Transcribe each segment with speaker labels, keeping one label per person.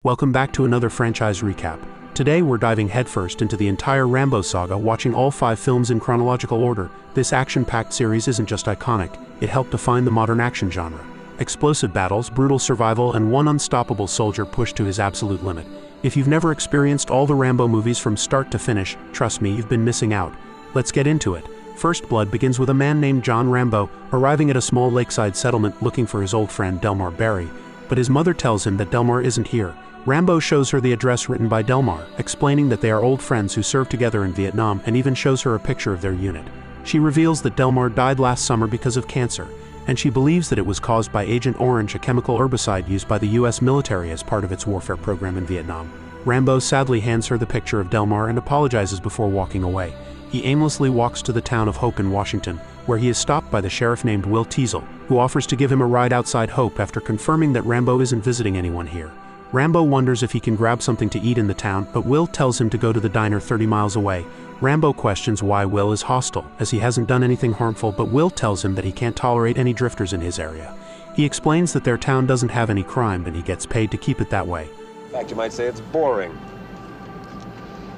Speaker 1: Welcome back to another franchise recap. Today we're diving headfirst into the entire Rambo saga, watching all 5 films in chronological order. This action-packed series isn't just iconic, it helped define the modern action genre. Explosive battles, brutal survival, and one unstoppable soldier pushed to his absolute limit. If you've never experienced all the Rambo movies from start to finish, trust me, you've been missing out. Let's get into it. First Blood begins with a man named John Rambo arriving at a small lakeside settlement looking for his old friend Delmar Berry, but his mother tells him that Delmar isn't here. Rambo shows her the address written by Delmar, explaining that they are old friends who served together in Vietnam, and even shows her a picture of their unit. She reveals that Delmar died last summer because of cancer, and she believes that it was caused by Agent Orange, a chemical herbicide used by the US military as part of its warfare program in Vietnam. Rambo sadly hands her the picture of Delmar and apologizes before walking away. He aimlessly walks to the town of Hope in Washington, where he is stopped by the sheriff named Will Teasel, who offers to give him a ride outside Hope after confirming that Rambo isn't visiting anyone here. Rambo wonders if he can grab something to eat in the town, but Will tells him to go to the diner 30 miles away. Rambo questions why Will is hostile, as he hasn't done anything harmful, but Will tells him that he can't tolerate any drifters in his area. He explains that their town doesn't have any crime, and he gets paid to keep it that way.
Speaker 2: In fact, you might say it's boring.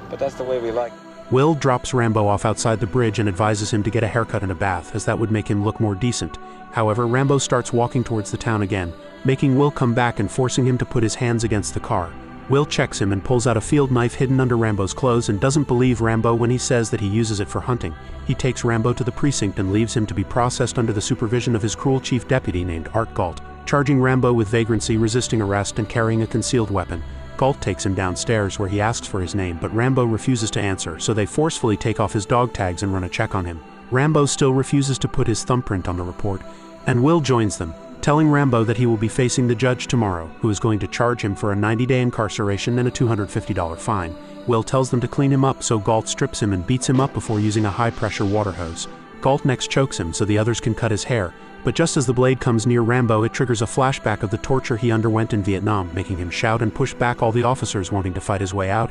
Speaker 2: But that's the way we like it.
Speaker 1: Will drops Rambo off outside the bridge and advises him to get a haircut and a bath, as that would make him look more decent. However, Rambo starts walking towards the town again, making Will come back and forcing him to put his hands against the car. Will checks him and pulls out a field knife hidden under Rambo's clothes and doesn't believe Rambo when he says that he uses it for hunting. He takes Rambo to the precinct and leaves him to be processed under the supervision of his cruel chief deputy named Art Galt, charging Rambo with vagrancy, resisting arrest, and carrying a concealed weapon. Galt takes him downstairs where he asks for his name, but Rambo refuses to answer, so they forcefully take off his dog tags and run a check on him. Rambo still refuses to put his thumbprint on the report, and Will joins them, telling Rambo that he will be facing the judge tomorrow, who is going to charge him for a 90-day incarceration and a $250 fine. Will tells them to clean him up, so Galt strips him and beats him up before using a high-pressure water hose. Galt next chokes him so the others can cut his hair, but just as the blade comes near Rambo, it triggers a flashback of the torture he underwent in Vietnam, making him shout and push back all the officers wanting to fight his way out.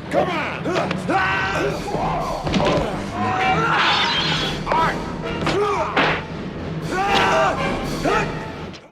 Speaker 3: Come on!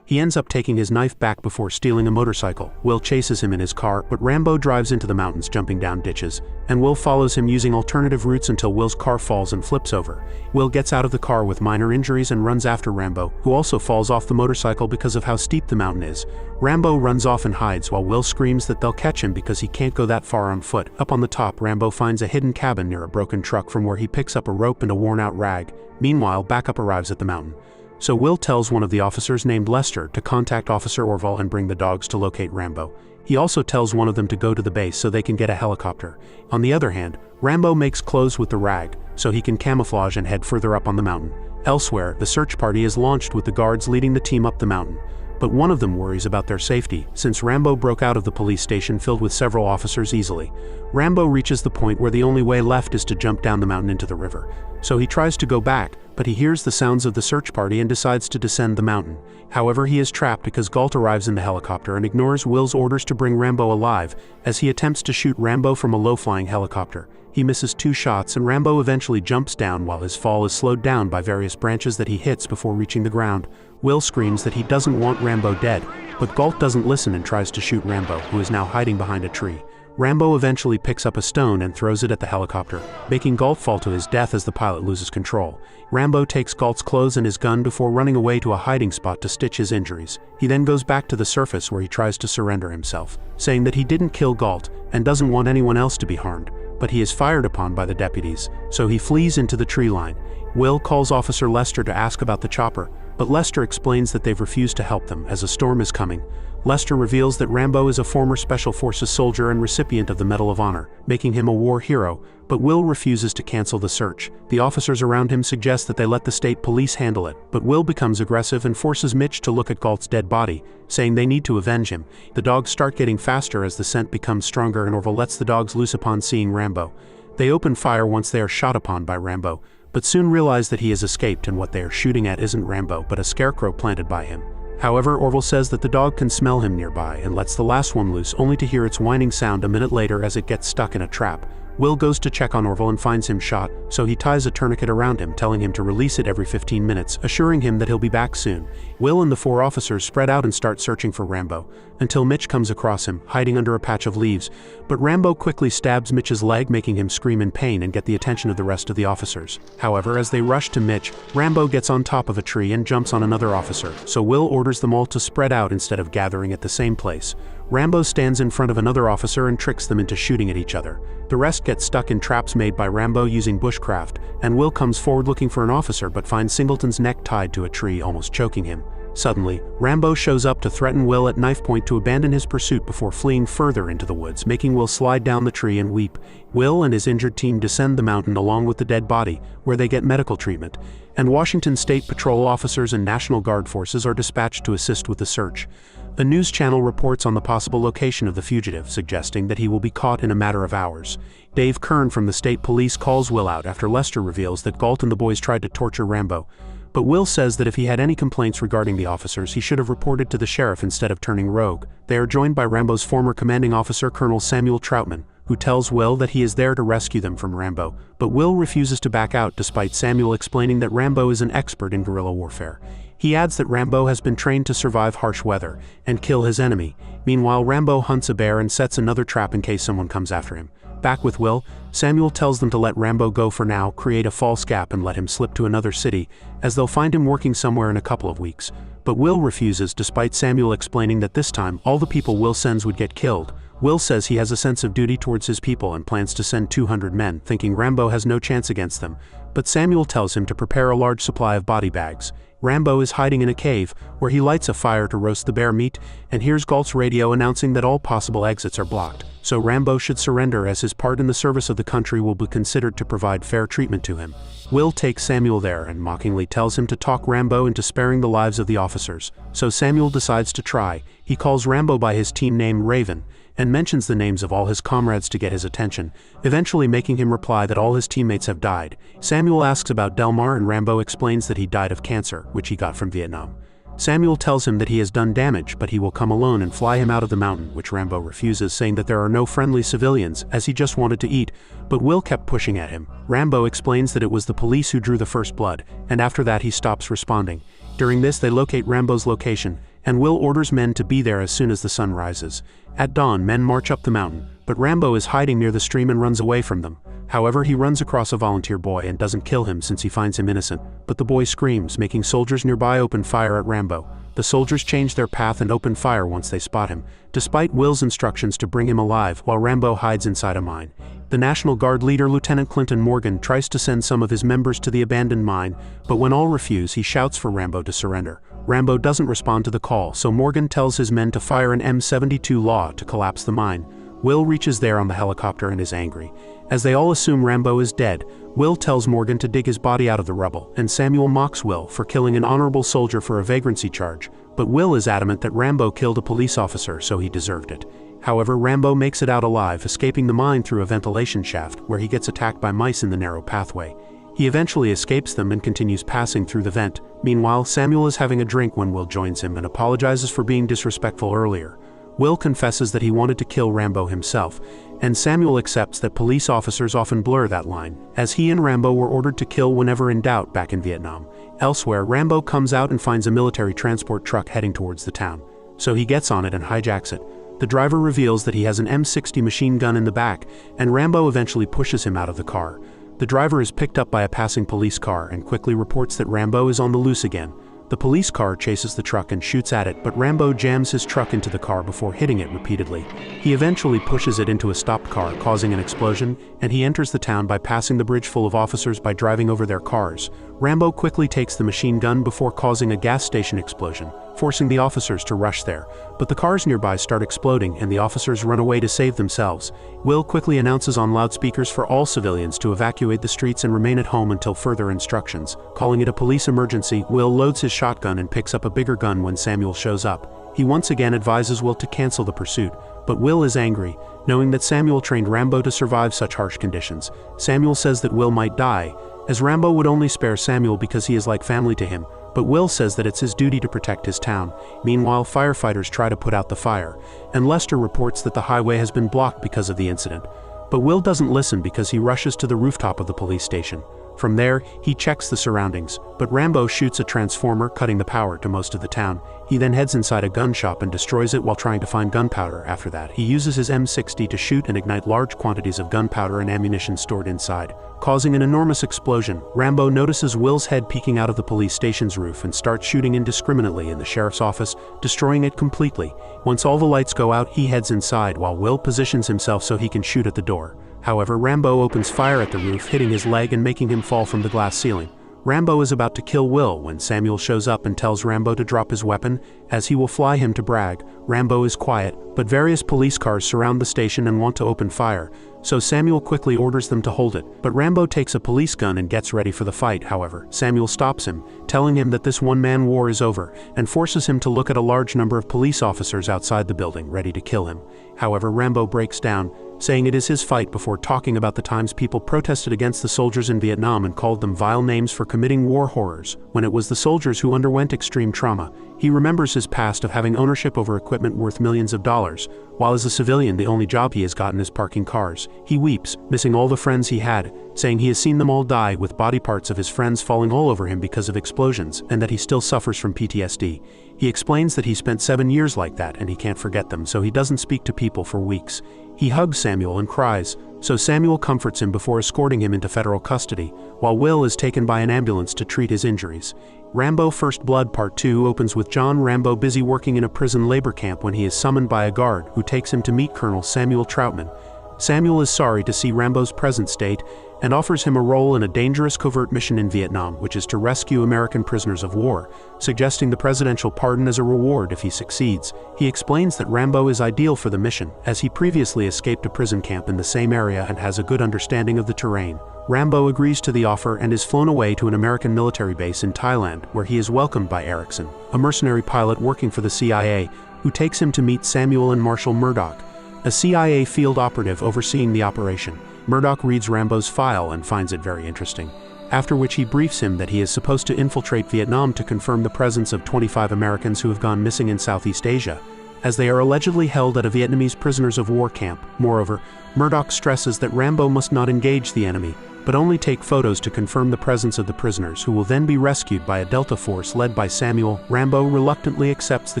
Speaker 1: He ends up taking his knife back before stealing a motorcycle. Will chases him in his car, but Rambo drives into the mountains, jumping down ditches, and Will follows him using alternative routes until Will's car falls and flips over. Will gets out of the car with minor injuries and runs after Rambo, who also falls off the motorcycle because of how steep the mountain is. Rambo runs off and hides while Will screams that they'll catch him because he can't go that far on foot. Up on the top, Rambo finds a hidden cabin near a broken truck from where he picks up a rope and a worn-out rag. Meanwhile, backup arrives at the mountain. So Will tells one of the officers named Lester to contact Officer Orville and bring the dogs to locate Rambo. He also tells one of them to go to the base so they can get a helicopter. On the other hand, Rambo makes clothes with the rag, so he can camouflage and head further up on the mountain. Elsewhere, the search party is launched with the guards leading the team up the mountain. But one of them worries about their safety, since Rambo broke out of the police station filled with several officers easily. Rambo reaches the point where the only way left is to jump down the mountain into the river. So he tries to go back, but he hears the sounds of the search party and decides to descend the mountain. However, he is trapped because Galt arrives in the helicopter and ignores Will's orders to bring Rambo alive, as he attempts to shoot Rambo from a low-flying helicopter. He misses 2 shots and Rambo eventually jumps down while his fall is slowed down by various branches that he hits before reaching the ground. Will screams that he doesn't want Rambo dead, but Galt doesn't listen and tries to shoot Rambo, who is now hiding behind a tree. Rambo eventually picks up a stone and throws it at the helicopter, making Galt fall to his death as the pilot loses control. Rambo takes Galt's clothes and his gun before running away to a hiding spot to stitch his injuries. He then goes back to the surface where he tries to surrender himself, saying that he didn't kill Galt and doesn't want anyone else to be harmed, but he is fired upon by the deputies, so he flees into the tree line. Will calls Officer Lester to ask about the chopper, but Lester explains that they've refused to help them as a storm is coming. Lester reveals that Rambo is a former Special Forces soldier and recipient of the Medal of Honor, making him a war hero, but Will refuses to cancel the search. The officers around him suggest that they let the state police handle it, but Will becomes aggressive and forces Mitch to look at Galt's dead body, saying they need to avenge him. The dogs start getting faster as the scent becomes stronger and Orville lets the dogs loose upon seeing Rambo. They open fire once they are shot upon by Rambo, but soon realize that he has escaped and what they are shooting at isn't Rambo but a scarecrow planted by him. However, Orville says that the dog can smell him nearby and lets the last one loose only to hear its whining sound a minute later as it gets stuck in a trap. Will goes to check on Orville and finds him shot, so he ties a tourniquet around him, telling him to release it every 15 minutes, assuring him that he'll be back soon. Will and the 4 officers spread out and start searching for Rambo, until Mitch comes across him, hiding under a patch of leaves, but Rambo quickly stabs Mitch's leg, making him scream in pain and get the attention of the rest of the officers. However, as they rush to Mitch, Rambo gets on top of a tree and jumps on another officer, so Will orders them all to spread out instead of gathering at the same place. Rambo stands in front of another officer and tricks them into shooting at each other. The rest get stuck in traps made by Rambo using bushcraft, and Will comes forward looking for an officer but finds Singleton's neck tied to a tree, almost choking him. Suddenly, Rambo shows up to threaten Will at knife point to abandon his pursuit before fleeing further into the woods, making Will slide down the tree and weep. Will and his injured team descend the mountain along with the dead body, where they get medical treatment, and Washington State Patrol officers and National Guard forces are dispatched to assist with the search. A news channel reports on the possible location of the fugitive, suggesting that he will be caught in a matter of hours. Dave Kern from the state police calls Will out after Lester reveals that Galt and the boys tried to torture Rambo. But Will says that if he had any complaints regarding the officers, he should have reported to the sheriff instead of turning rogue. They are joined by Rambo's former commanding officer, Colonel Samuel Troutman, who tells Will that he is there to rescue them from Rambo, but Will refuses to back out despite Samuel explaining that Rambo is an expert in guerrilla warfare. He adds that Rambo has been trained to survive harsh weather and kill his enemy. Meanwhile, Rambo hunts a bear and sets another trap in case someone comes after him. Back with Will, Samuel tells them to let Rambo go for now, create a false gap and let him slip to another city, as they'll find him working somewhere in a couple of weeks. But Will refuses despite Samuel explaining that this time all the people Will sends would get killed. Will says he has a sense of duty towards his people and plans to send 200 men, thinking Rambo has no chance against them. But Samuel tells him to prepare a large supply of body bags. Rambo is hiding in a cave, where he lights a fire to roast the bear meat, and hears Galt's radio announcing that all possible exits are blocked, so Rambo should surrender as his part in the service of the country will be considered to provide fair treatment to him. Will takes Samuel there and mockingly tells him to talk Rambo into sparing the lives of the officers, so Samuel decides to try. He calls Rambo by his team name Raven, and mentions the names of all his comrades to get his attention, eventually making him reply that all his teammates have died. Samuel asks about Delmar and Rambo explains that he died of cancer, which he got from Vietnam. Samuel tells him that he has done damage, but he will come alone and fly him out of the mountain, which Rambo refuses, saying that there are no friendly civilians, as he just wanted to eat, but Will kept pushing at him. Rambo explains that it was the police who drew the first blood, and after that he stops responding. During this they locate Rambo's location, and Will orders men to be there as soon as the sun rises. At dawn, men march up the mountain, but Rambo is hiding near the stream and runs away from them. However, he runs across a volunteer boy and doesn't kill him since he finds him innocent, but the boy screams, making soldiers nearby open fire at Rambo. The soldiers change their path and open fire once they spot him, despite Will's instructions to bring him alive, while Rambo hides inside a mine. The National Guard leader, Lieutenant Clinton Morgan, tries to send some of his members to the abandoned mine, but when all refuse, he shouts for Rambo to surrender. Rambo doesn't respond to the call, so Morgan tells his men to fire an M72 Law to collapse the mine. Will reaches there on the helicopter and is angry. As they all assume Rambo is dead, Will tells Morgan to dig his body out of the rubble, and Samuel mocks Will for killing an honorable soldier for a vagrancy charge, but Will is adamant that Rambo killed a police officer, so he deserved it. However, Rambo makes it out alive, escaping the mine through a ventilation shaft, where he gets attacked by mice in the narrow pathway. He eventually escapes them and continues passing through the vent. Meanwhile, Samuel is having a drink when Will joins him and apologizes for being disrespectful earlier. Will confesses that he wanted to kill Rambo himself, and Samuel accepts that police officers often blur that line, as he and Rambo were ordered to kill whenever in doubt back in Vietnam. Elsewhere, Rambo comes out and finds a military transport truck heading towards the town, so he gets on it and hijacks it. The driver reveals that he has an M60 machine gun in the back, and Rambo eventually pushes him out of the car. The driver is picked up by a passing police car and quickly reports that Rambo is on the loose again. The police car chases the truck and shoots at it, but Rambo jams his truck into the car before hitting it repeatedly. He eventually pushes it into a stopped car, causing an explosion, and he enters the town by passing the bridge full of officers by driving over their cars. Rambo quickly takes the machine gun before causing a gas station explosion, forcing the officers to rush there, but the cars nearby start exploding and the officers run away to save themselves. Will quickly announces on loudspeakers for all civilians to evacuate the streets and remain at home until further instructions. Calling it a police emergency, Will loads his shotgun and picks up a bigger gun when Samuel shows up. He once again advises Will to cancel the pursuit, but Will is angry, knowing that Samuel trained Rambo to survive such harsh conditions. Samuel says that Will might die, as Rambo would only spare Samuel because he is like family to him, but Will says that it's his duty to protect his town. Meanwhile, firefighters try to put out the fire, and Lester reports that the highway has been blocked because of the incident. But Will doesn't listen because he rushes to the rooftop of the police station. From there, he checks the surroundings, but Rambo shoots a transformer, cutting the power to most of the town. He then heads inside a gun shop and destroys it while trying to find gunpowder. After that, he uses his M60 to shoot and ignite large quantities of gunpowder and ammunition stored inside, causing an enormous explosion. Rambo notices Will's head peeking out of the police station's roof and starts shooting indiscriminately in the sheriff's office, destroying it completely. Once all the lights go out, he heads inside while Will positions himself so he can shoot at the door. However, Rambo opens fire at the roof, hitting his leg and making him fall from the glass ceiling. Rambo is about to kill Will when Samuel shows up and tells Rambo to drop his weapon, as he will fly him to brag. Rambo is quiet, but various police cars surround the station and want to open fire, so Samuel quickly orders them to hold it. But Rambo takes a police gun and gets ready for the fight. However, Samuel stops him, telling him that this one-man war is over, and forces him to look at a large number of police officers outside the building, ready to kill him. However, Rambo breaks down, saying it is his fight, before talking about the times people protested against the soldiers in Vietnam and called them vile names for committing war horrors, when it was the soldiers who underwent extreme trauma. He remembers his past of having ownership over equipment worth millions of dollars, while as a civilian the only job he has gotten is parking cars. He weeps, missing all the friends he had, saying he has seen them all die, with body parts of his friends falling all over him because of explosions, and that he still suffers from PTSD. He explains that he spent 7 years like that and he can't forget them, so he doesn't speak to people for weeks. He hugs Samuel and cries, so Samuel comforts him before escorting him into federal custody, while Will is taken by an ambulance to treat his injuries. Rambo First Blood Part 2 opens with John Rambo busy working in a prison labor camp when he is summoned by a guard who takes him to meet Colonel Samuel Troutman. Samuel is sorry to see Rambo's present state and offers him a role in a dangerous covert mission in Vietnam, which is to rescue American prisoners of war, suggesting the presidential pardon as a reward if he succeeds. He explains that Rambo is ideal for the mission, as he previously escaped a prison camp in the same area and has a good understanding of the terrain. Rambo agrees to the offer and is flown away to an American military base in Thailand, where he is welcomed by Erickson, a mercenary pilot working for the CIA, who takes him to meet Samuel and Marshal Murdoch, a CIA field operative overseeing the operation. Murdoch reads Rambo's file and finds it very interesting, after which he briefs him that he is supposed to infiltrate Vietnam to confirm the presence of 25 Americans who have gone missing in Southeast Asia, as they are allegedly held at a Vietnamese prisoners of war camp. Moreover, Murdoch stresses that Rambo must not engage the enemy, but only take photos to confirm the presence of the prisoners, who will then be rescued by a Delta force led by Samuel. Rambo reluctantly accepts the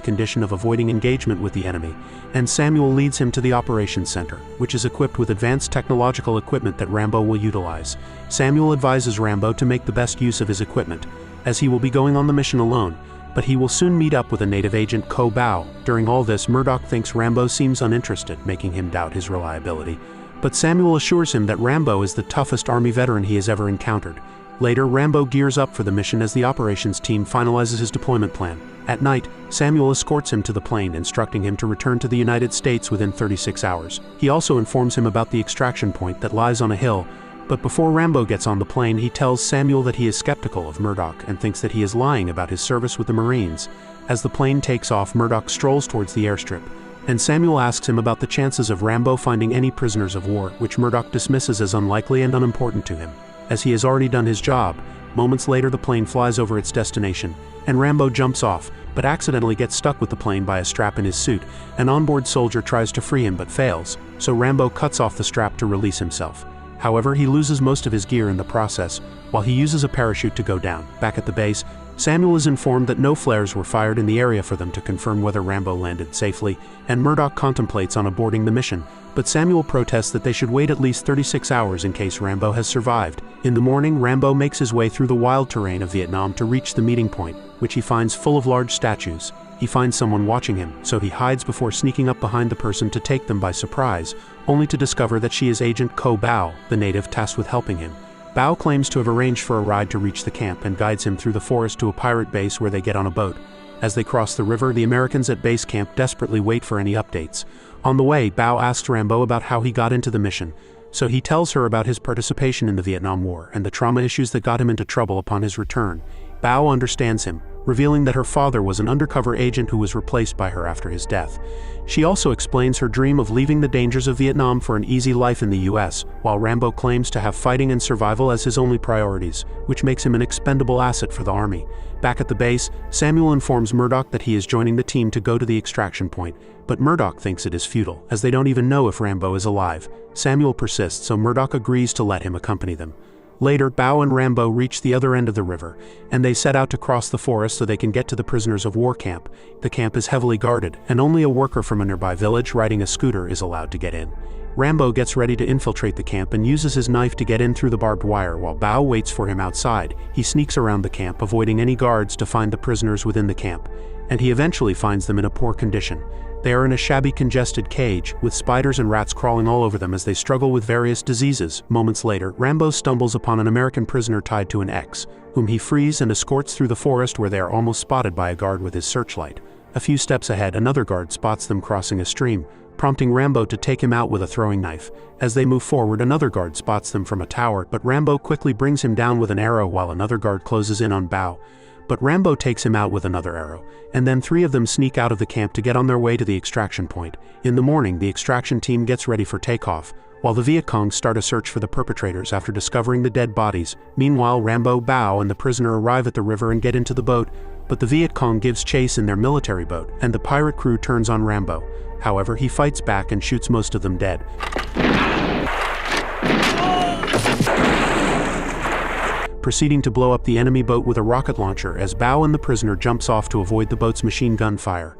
Speaker 1: condition of avoiding engagement with the enemy, and Samuel leads him to the operations center, which is equipped with advanced technological equipment that Rambo will utilize. Samuel advises Rambo to make the best use of his equipment, as he will be going on the mission alone, but he will soon meet up with a native agent, Ko Bao. During all this, Murdoch thinks Rambo seems uninterested, making him doubt his reliability. But Samuel assures him that Rambo is the toughest Army veteran he has ever encountered. Later, Rambo gears up for the mission as the operations team finalizes his deployment plan. At night, Samuel escorts him to the plane, instructing him to return to the United States within 36 hours. He also informs him about the extraction point that lies on a hill, but before Rambo gets on the plane, he tells Samuel that he is skeptical of Murdoch and thinks that he is lying about his service with the Marines. As the plane takes off, Murdoch strolls towards the airstrip, and Samuel asks him about the chances of Rambo finding any prisoners of war, which Murdoch dismisses as unlikely and unimportant to him, as he has already done his job. Moments later, the plane flies over its destination, and Rambo jumps off, but accidentally gets stuck with the plane by a strap in his suit. An onboard soldier tries to free him but fails, so Rambo cuts off the strap to release himself. However, he loses most of his gear in the process, while he uses a parachute to go down. Back at the base, Samuel is informed that no flares were fired in the area for them to confirm whether Rambo landed safely, and Murdoch contemplates on aborting the mission, but Samuel protests that they should wait at least 36 hours in case Rambo has survived. In the morning, Rambo makes his way through the wild terrain of Vietnam to reach the meeting point, which he finds full of large statues. He finds someone watching him, so he hides before sneaking up behind the person to take them by surprise, only to discover that she is Agent Ko Bao, the native tasked with helping him. Bao claims to have arranged for a ride to reach the camp and guides him through the forest to a pirate base where they get on a boat. As they cross the river, the Americans at base camp desperately wait for any updates. On the way, Bao asks Rambo about how he got into the mission, so he tells her about his participation in the Vietnam War and the trauma issues that got him into trouble upon his return. Bao understands him, revealing that her father was an undercover agent who was replaced by her after his death. She also explains her dream of leaving the dangers of Vietnam for an easy life in the US, while Rambo claims to have fighting and survival as his only priorities, which makes him an expendable asset for the army. Back at the base, Samuel informs Murdoch that he is joining the team to go to the extraction point, but Murdoch thinks it is futile, as they don't even know if Rambo is alive. Samuel persists, so Murdoch agrees to let him accompany them. Later, Bao and Rambo reach the other end of the river, and they set out to cross the forest so they can get to the prisoners of war camp. The camp is heavily guarded, and only a worker from a nearby village riding a scooter is allowed to get in. Rambo gets ready to infiltrate the camp and uses his knife to get in through the barbed wire while Bao waits for him outside. He sneaks around the camp, avoiding any guards to find the prisoners within the camp, and he eventually finds them in a poor condition. They are in a shabby, congested cage, with spiders and rats crawling all over them as they struggle with various diseases. Moments later, Rambo stumbles upon an American prisoner tied to an X, whom he frees and escorts through the forest where they are almost spotted by a guard with his searchlight. A few steps ahead, another guard spots them crossing a stream, prompting Rambo to take him out with a throwing knife. As they move forward, another guard spots them from a tower, but Rambo quickly brings him down with an arrow while another guard closes in on Bao. But Rambo takes him out with another arrow, and then three of them sneak out of the camp to get on their way to the extraction point. In the morning, the extraction team gets ready for takeoff, while the Viet Cong start a search for the perpetrators after discovering the dead bodies. Meanwhile, Rambo, Bao, and the prisoner arrive at the river and get into the boat, but the Viet Cong gives chase in their military boat, and the pirate crew turns on Rambo. However, he fights back and shoots most of them dead, proceeding to blow up the enemy boat with a rocket launcher as Bao and the prisoner jumps off to avoid the boat's machine gun fire.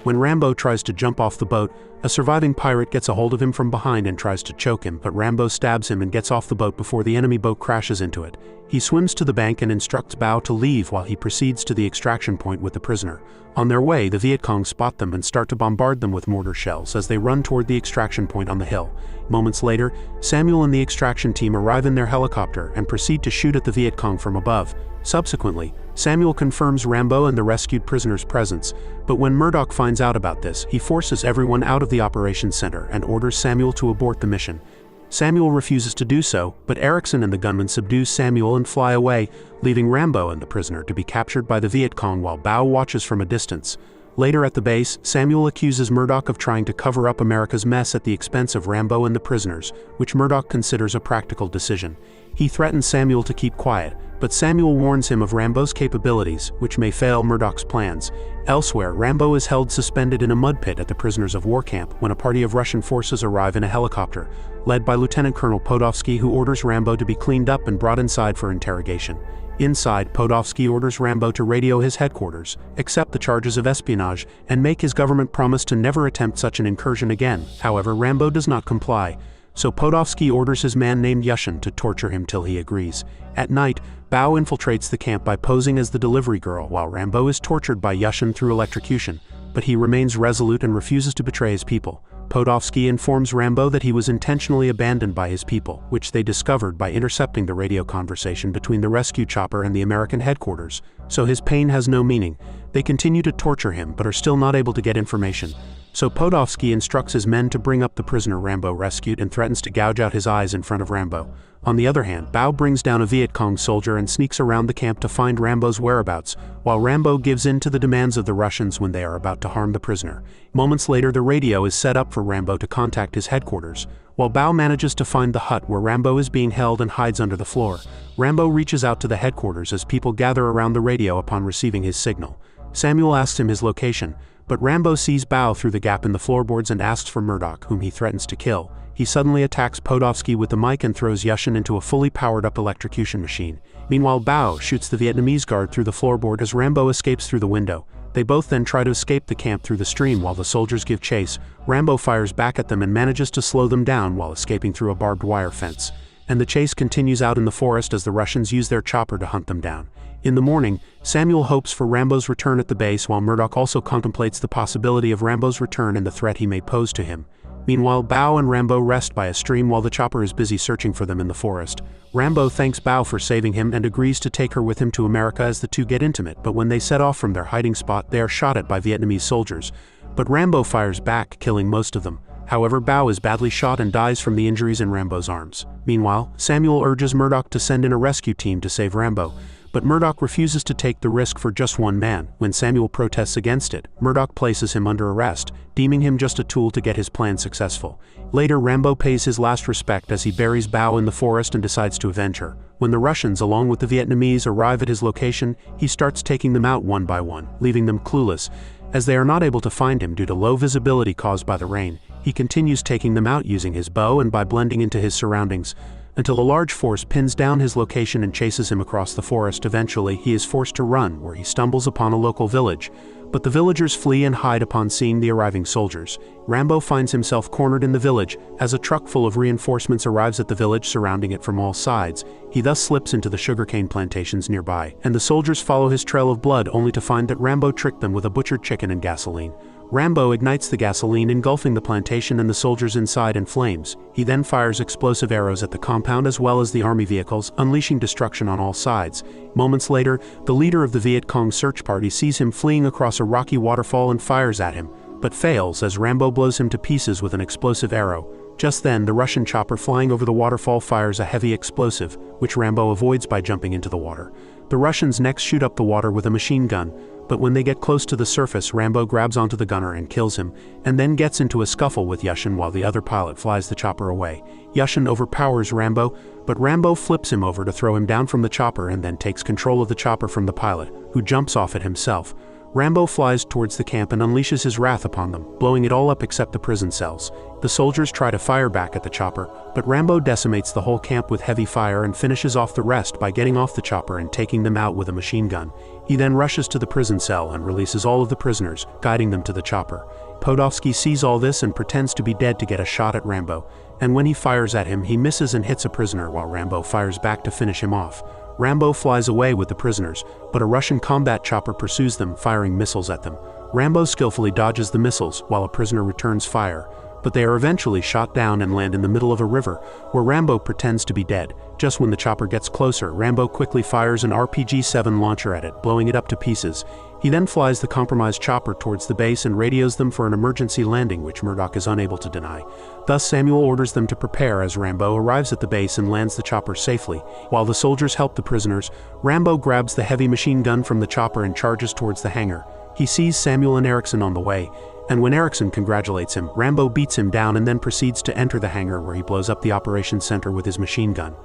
Speaker 1: When Rambo tries to jump off the boat, a surviving pirate gets a hold of him from behind and tries to choke him, but Rambo stabs him and gets off the boat before the enemy boat crashes into it. He swims to the bank and instructs Bao to leave while he proceeds to the extraction point with the prisoner. On their way, the Viet Cong spot them and start to bombard them with mortar shells as they run toward the extraction point on the hill. Moments later, Samuel and the extraction team arrive in their helicopter and proceed to shoot at the Viet Cong from above. Subsequently, Samuel confirms Rambo and the rescued prisoner's presence, but when Murdoch finds out about this, he forces everyone out of the operations center and orders Samuel to abort the mission. Samuel refuses to do so, but Erickson and the gunman subdue Samuel and fly away, leaving Rambo and the prisoner to be captured by the Viet Cong while Bao watches from a distance. Later at the base, Samuel accuses Murdoch of trying to cover up America's mess at the expense of Rambo and the prisoners, which Murdoch considers a practical decision. He threatens Samuel to keep quiet, but Samuel warns him of Rambo's capabilities, which may fail Murdoch's plans. Elsewhere, Rambo is held suspended in a mud pit at the prisoners of war camp when a party of Russian forces arrive in a helicopter, led by Lieutenant Colonel Podolsky, who orders Rambo to be cleaned up and brought inside for interrogation. Inside, Podolsky orders Rambo to radio his headquarters, accept the charges of espionage, and make his government promise to never attempt such an incursion again. However, Rambo does not comply, so Podolsky orders his man named Yushin to torture him till he agrees. At night, Bao infiltrates the camp by posing as the delivery girl while Rambo is tortured by Yushin through electrocution, but he remains resolute and refuses to betray his people. Podolsky informs Rambo that he was intentionally abandoned by his people, which they discovered by intercepting the radio conversation between the rescue chopper and the American headquarters, so his pain has no meaning. They continue to torture him but are still not able to get information. So Podolsky instructs his men to bring up the prisoner Rambo rescued and threatens to gouge out his eyes in front of Rambo. On the other hand, Bao brings down a Viet Cong soldier and sneaks around the camp to find Rambo's whereabouts, while Rambo gives in to the demands of the Russians when they are about to harm the prisoner. Moments later, the radio is set up for Rambo to contact his headquarters, while Bao manages to find the hut where Rambo is being held and hides under the floor. Rambo reaches out to the headquarters as people gather around the radio upon receiving his signal. Samuel asks him his location, but Rambo sees Bao through the gap in the floorboards and asks for Murdoch, whom he threatens to kill. He suddenly attacks Podolsky with the mic and throws Yushin into a fully powered-up electrocution machine. Meanwhile, Bao shoots the Vietnamese guard through the floorboard as Rambo escapes through the window. They both then try to escape the camp through the stream while the soldiers give chase. Rambo fires back at them and manages to slow them down while escaping through a barbed wire fence. And the chase continues out in the forest as the Russians use their chopper to hunt them down. In the morning, Samuel hopes for Rambo's return at the base while Murdoch also contemplates the possibility of Rambo's return and the threat he may pose to him. Meanwhile, Bao and Rambo rest by a stream while the chopper is busy searching for them in the forest. Rambo thanks Bao for saving him and agrees to take her with him to America as the two get intimate, but when they set off from their hiding spot, they are shot at by Vietnamese soldiers. But Rambo fires back, killing most of them. However, Bao is badly shot and dies from the injuries in Rambo's arms. Meanwhile, Samuel urges Murdoch to send in a rescue team to save Rambo, but Murdoch refuses to take the risk for just one man. When Samuel protests against it, Murdoch places him under arrest, deeming him just a tool to get his plan successful. Later, Rambo pays his last respect as he buries Bao in the forest and decides to avenge her. When the Russians, along with the Vietnamese, arrive at his location, he starts taking them out one by one, leaving them clueless. As they are not able to find him due to low visibility caused by the rain, he continues taking them out using his bow and by blending into his surroundings, until a large force pins down his location and chases him across the forest. Eventually, he is forced to run, where he stumbles upon a local village, but the villagers flee and hide upon seeing the arriving soldiers. Rambo finds himself cornered in the village, as a truck full of reinforcements arrives at the village surrounding it from all sides. He thus slips into the sugarcane plantations nearby, and the soldiers follow his trail of blood only to find that Rambo tricked them with a butchered chicken and gasoline. Rambo ignites the gasoline, engulfing the plantation and the soldiers inside in flames. He then fires explosive arrows at the compound as well as the army vehicles, unleashing destruction on all sides. Moments later, the leader of the Viet Cong search party sees him fleeing across a rocky waterfall and fires at him, but fails as Rambo blows him to pieces with an explosive arrow. Just then, the Russian chopper flying over the waterfall fires a heavy explosive, which Rambo avoids by jumping into the water. The Russians next shoot up the water with a machine gun, but when they get close to the surface, Rambo grabs onto the gunner and kills him, and then gets into a scuffle with Yushin while the other pilot flies the chopper away. Yushin overpowers Rambo, but Rambo flips him over to throw him down from the chopper and then takes control of the chopper from the pilot, who jumps off it himself. Rambo flies towards the camp and unleashes his wrath upon them, blowing it all up except the prison cells. The soldiers try to fire back at the chopper, but Rambo decimates the whole camp with heavy fire and finishes off the rest by getting off the chopper and taking them out with a machine gun. He then rushes to the prison cell and releases all of the prisoners, guiding them to the chopper. Podolsky sees all this and pretends to be dead to get a shot at Rambo, and when he fires at him, he misses and hits a prisoner while Rambo fires back to finish him off. Rambo flies away with the prisoners, but a Russian combat chopper pursues them, firing missiles at them. Rambo skillfully dodges the missiles while a prisoner returns fire, but they are eventually shot down and land in the middle of a river, where Rambo pretends to be dead. Just when the chopper gets closer, Rambo quickly fires an RPG-7 launcher at it, blowing it up to pieces. He then flies the compromised chopper towards the base and radios them for an emergency landing, which Murdoch is unable to deny. Thus, Samuel orders them to prepare as Rambo arrives at the base and lands the chopper safely. While the soldiers help the prisoners, Rambo grabs the heavy machine gun from the chopper and charges towards the hangar. He sees Samuel and Erickson on the way, and when Erickson congratulates him, Rambo beats him down and then proceeds to enter the hangar, where he blows up the operations center with his machine gun.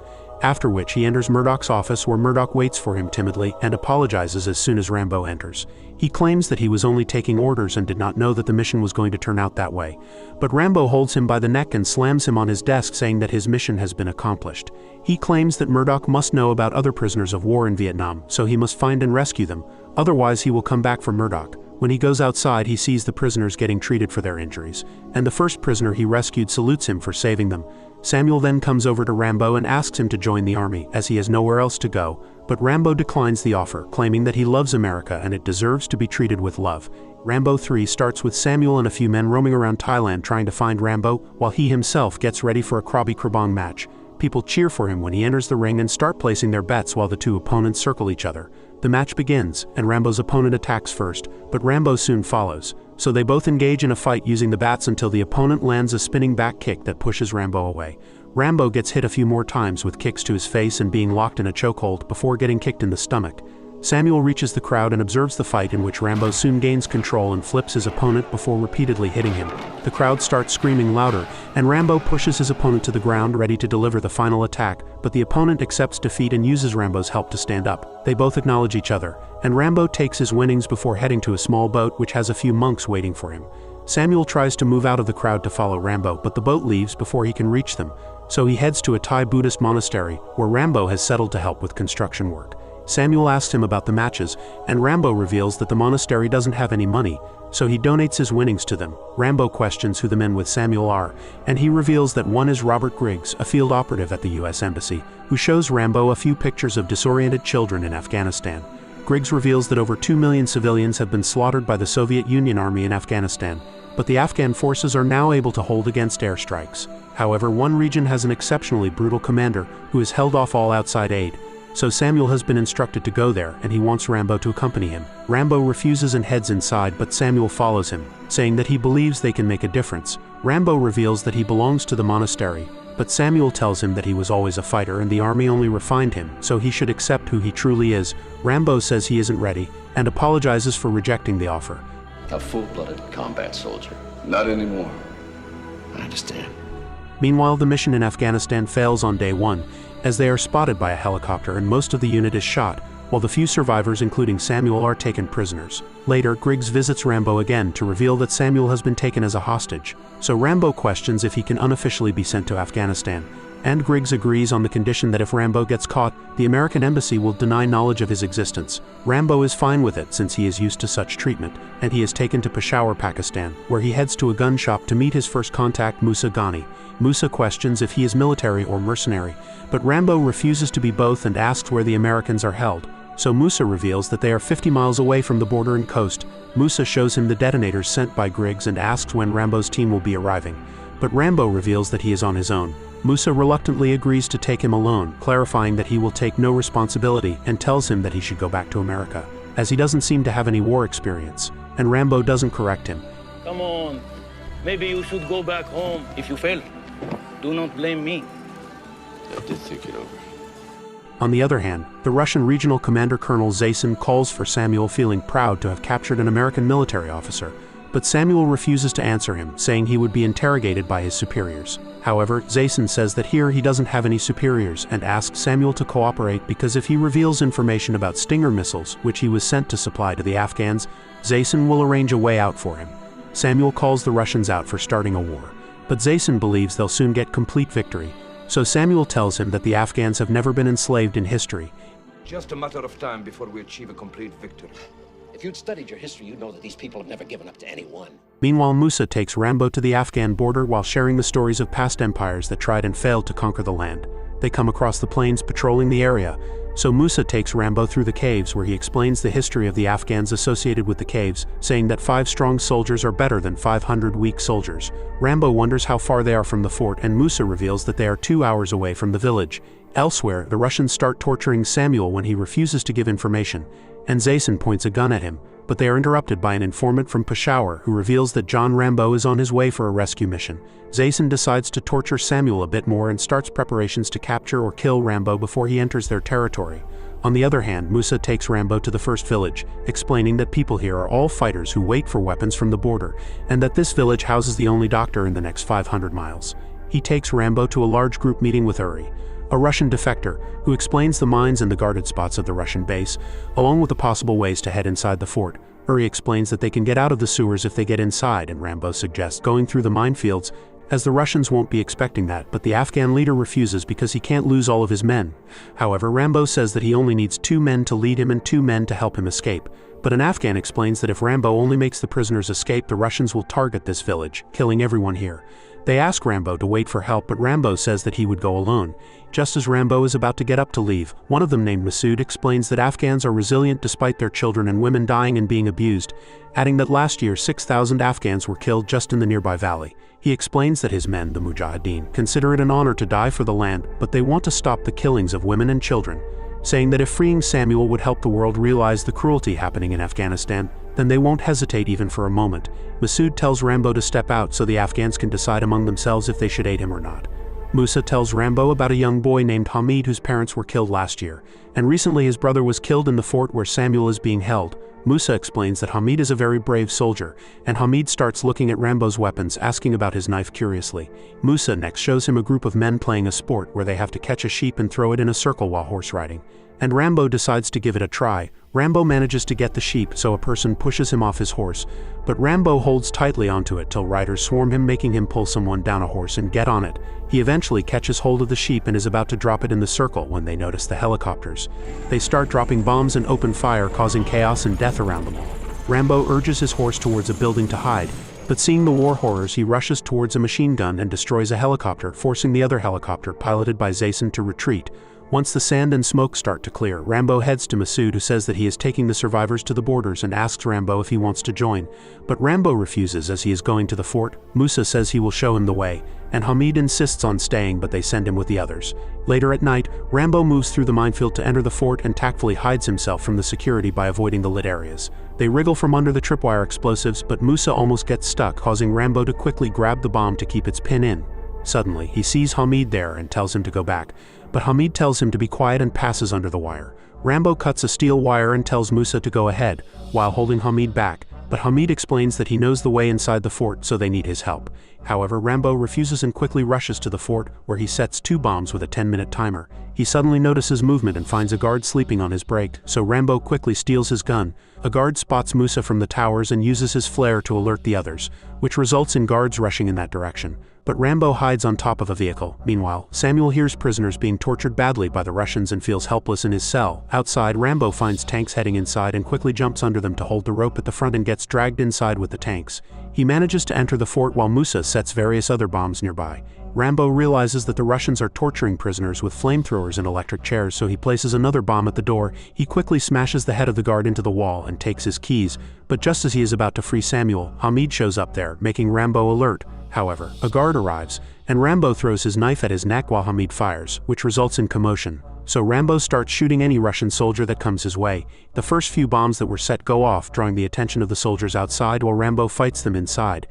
Speaker 1: After which he enters Murdoch's office, where Murdoch waits for him timidly and apologizes as soon as Rambo enters. He claims that he was only taking orders and did not know that the mission was going to turn out that way. But Rambo holds him by the neck and slams him on his desk, saying that his mission has been accomplished. He claims that Murdoch must know about other prisoners of war in Vietnam, so he must find and rescue them, otherwise he will come back for Murdoch. When he goes outside, he sees the prisoners getting treated for their injuries, and the first prisoner he rescued salutes him for saving them. Samuel then comes over to Rambo and asks him to join the army, as he has nowhere else to go, but Rambo declines the offer, claiming that he loves America and it deserves to be treated with love. Rambo 3 starts with Samuel and a few men roaming around Thailand trying to find Rambo, while he himself gets ready for a Krabi Krabong match. People cheer for him when he enters the ring and start placing their bets while the two opponents circle each other. The match begins, and Rambo's opponent attacks first, but Rambo soon follows. So they both engage in a fight using the bats until the opponent lands a spinning back kick that pushes Rambo away. Rambo gets hit a few more times with kicks to his face and being locked in a chokehold before getting kicked in the stomach. Samuel reaches the crowd and observes the fight, in which Rambo soon gains control and flips his opponent before repeatedly hitting him. The crowd starts screaming louder, and Rambo pushes his opponent to the ground, ready to deliver the final attack, but the opponent accepts defeat and uses Rambo's help to stand up. They both acknowledge each other, and Rambo takes his winnings before heading to a small boat which has a few monks waiting for him. Samuel tries to move out of the crowd to follow Rambo, but the boat leaves before he can reach them, so he heads to a Thai Buddhist monastery, where Rambo has settled to help with construction work. Samuel asks him about the matches, and Rambo reveals that the monastery doesn't have any money, so he donates his winnings to them. Rambo questions who the men with Samuel are, and he reveals that one is Robert Griggs, a field operative at the U.S. Embassy, who shows Rambo a few pictures of disoriented children in Afghanistan. Griggs reveals that over 2 million civilians have been slaughtered by the Soviet Union Army in Afghanistan, but the Afghan forces are now able to hold against airstrikes. However, one region has an exceptionally brutal commander who has held off all outside aid, so Samuel has been instructed to go there and he wants Rambo to accompany him. Rambo refuses and heads inside, but Samuel follows him, saying that he believes they can make a difference. Rambo reveals that he belongs to the monastery, but Samuel tells him that he was always a fighter and the army only refined him, so he should accept who he truly is. Rambo says he isn't ready and apologizes for rejecting the offer.
Speaker 4: A full-blooded combat soldier.
Speaker 3: Not anymore.
Speaker 4: I understand.
Speaker 1: Meanwhile, the mission in Afghanistan fails on day 1, as they are spotted by a helicopter and most of the unit is shot, while the few survivors, including Samuel, are taken prisoners. Later, Griggs visits Rambo again to reveal that Samuel has been taken as a hostage, so Rambo questions if he can unofficially be sent to Afghanistan, and Griggs agrees on the condition that if Rambo gets caught, the American embassy will deny knowledge of his existence. Rambo is fine with it since he is used to such treatment, and he is taken to Peshawar, Pakistan, where he heads to a gun shop to meet his first contact, Musa Ghani. Musa questions if he is military or mercenary, but Rambo refuses to be both and asks where the Americans are held. So Musa reveals that they are 50 miles away from the border and coast. Musa shows him the detonators sent by Griggs and asks when Rambo's team will be arriving, but Rambo reveals that he is on his own. Musa reluctantly agrees to take him alone, clarifying that he will take no responsibility and tells him that he should go back to America, as he doesn't seem to have any war experience, and Rambo doesn't correct him.
Speaker 5: Come on, maybe you should go back home if you fail. Do not blame me.
Speaker 3: I did think it over.
Speaker 1: On the other hand, the Russian regional commander Colonel Zaysin calls for Samuel, feeling proud to have captured an American military officer, but Samuel refuses to answer him, saying he would be interrogated by his superiors. However, Zaysin says that here he doesn't have any superiors and asks Samuel to cooperate because if he reveals information about Stinger missiles, which he was sent to supply to the Afghans, Zaysin will arrange a way out for him. Samuel calls the Russians out for starting a war, but Zaysin believes they'll soon get complete victory. So Samuel tells him that the Afghans have never been enslaved in history.
Speaker 6: Just a matter of time before we achieve a complete victory.
Speaker 4: If you'd studied your history, you'd know that these people have never given up to anyone.
Speaker 1: Meanwhile, Musa takes Rambo to the Afghan border while sharing the stories of past empires that tried and failed to conquer the land. They come across the plains patrolling the area, so Musa takes Rambo through the caves where he explains the history of the Afghans associated with the caves, saying that 5 strong soldiers are better than 500 weak soldiers. Rambo wonders how far they are from the fort, and Musa reveals that they are 2 hours away from the village. Elsewhere, the Russians start torturing Samuel when he refuses to give information, and Zaysin points a gun at him, but they are interrupted by an informant from Peshawar who reveals that John Rambo is on his way for a rescue mission. Zaysin decides to torture Samuel a bit more and starts preparations to capture or kill Rambo before he enters their territory. On the other hand, Musa takes Rambo to the first village, explaining that people here are all fighters who wait for weapons from the border, and that this village houses the only doctor in the next 500 miles. He takes Rambo to a large group meeting with Uri, a Russian defector, who explains the mines and the guarded spots of the Russian base, along with the possible ways to head inside the fort. Uri explains that they can get out of the sewers if they get inside, and Rambo suggests going through the minefields, as the Russians won't be expecting that, but the Afghan leader refuses because he can't lose all of his men. However, Rambo says that he only needs 2 men to lead him and 2 men to help him escape. But an Afghan explains that if Rambo only makes the prisoners escape, the Russians will target this village, killing everyone here. They ask Rambo to wait for help, but Rambo says that he would go alone. Just as Rambo is about to get up to leave, one of them named Masood explains that Afghans are resilient despite their children and women dying and being abused, adding that last year 6,000 Afghans were killed just in the nearby valley. He explains that his men, the Mujahideen, consider it an honor to die for the land, but they want to stop the killings of women and children, saying that if freeing Samuel would help the world realize the cruelty happening in Afghanistan, then they won't hesitate even for a moment. Masood tells Rambo to step out so the Afghans can decide among themselves if they should aid him or not. Musa tells Rambo about a young boy named Hamid whose parents were killed last year, and recently his brother was killed in the fort where Samuel is being held. Musa explains that Hamid is a very brave soldier, and Hamid starts looking at Rambo's weapons, asking about his knife curiously. Musa next shows him a group of men playing a sport where they have to catch a sheep and throw it in a circle while horse riding, and Rambo decides to give it a try. Rambo manages to get the sheep, so a person pushes him off his horse, but Rambo holds tightly onto it till riders swarm him, making him pull someone down a horse and get on it. He eventually catches hold of the sheep and is about to drop it in the circle when they notice the helicopters. They start dropping bombs and open fire, causing chaos and death around them all. Rambo urges his horse towards a building to hide, but seeing the war horrors, he rushes towards a machine gun and destroys a helicopter, forcing the other helicopter, piloted by Zaysin, to retreat. Once the sand and smoke start to clear, Rambo heads to Masood, who says that he is taking the survivors to the borders, and asks Rambo if he wants to join. But Rambo refuses as he is going to the fort. Musa says he will show him the way, and Hamid insists on staying, but they send him with the others. Later at night, Rambo moves through the minefield to enter the fort and tactfully hides himself from the security by avoiding the lit areas. They wriggle from under the tripwire explosives, but Musa almost gets stuck, causing Rambo to quickly grab the bomb to keep its pin in. Suddenly, he sees Hamid there and tells him to go back, but Hamid tells him to be quiet and passes under the wire. Rambo cuts a steel wire and tells Musa to go ahead, while holding Hamid back, but Hamid explains that he knows the way inside the fort, so they need his help. However, Rambo refuses and quickly rushes to the fort, where he sets 2 bombs with a 10-minute timer. He suddenly notices movement and finds a guard sleeping on his break, so Rambo quickly steals his gun. A guard spots Musa from the towers and uses his flare to alert the others, which results in guards rushing in that direction. But Rambo hides on top of a vehicle. Meanwhile, Samuel hears prisoners being tortured badly by the Russians and feels helpless in his cell. Outside, Rambo finds tanks heading inside and quickly jumps under them to hold the rope at the front and gets dragged inside with the tanks. He manages to enter the fort while Musa sets various other bombs nearby. Rambo realizes that the Russians are torturing prisoners with flamethrowers and electric chairs, so he places another bomb at the door. He quickly smashes the head of the guard into the wall and takes his keys, but just as he is about to free Samuel, Hamid shows up there, making Rambo alert. However, a guard arrives, and Rambo throws his knife at his neck while Hamid fires, which results in commotion. So Rambo starts shooting any Russian soldier that comes his way. The first few bombs that were set go off, drawing the attention of the soldiers outside while Rambo fights them inside.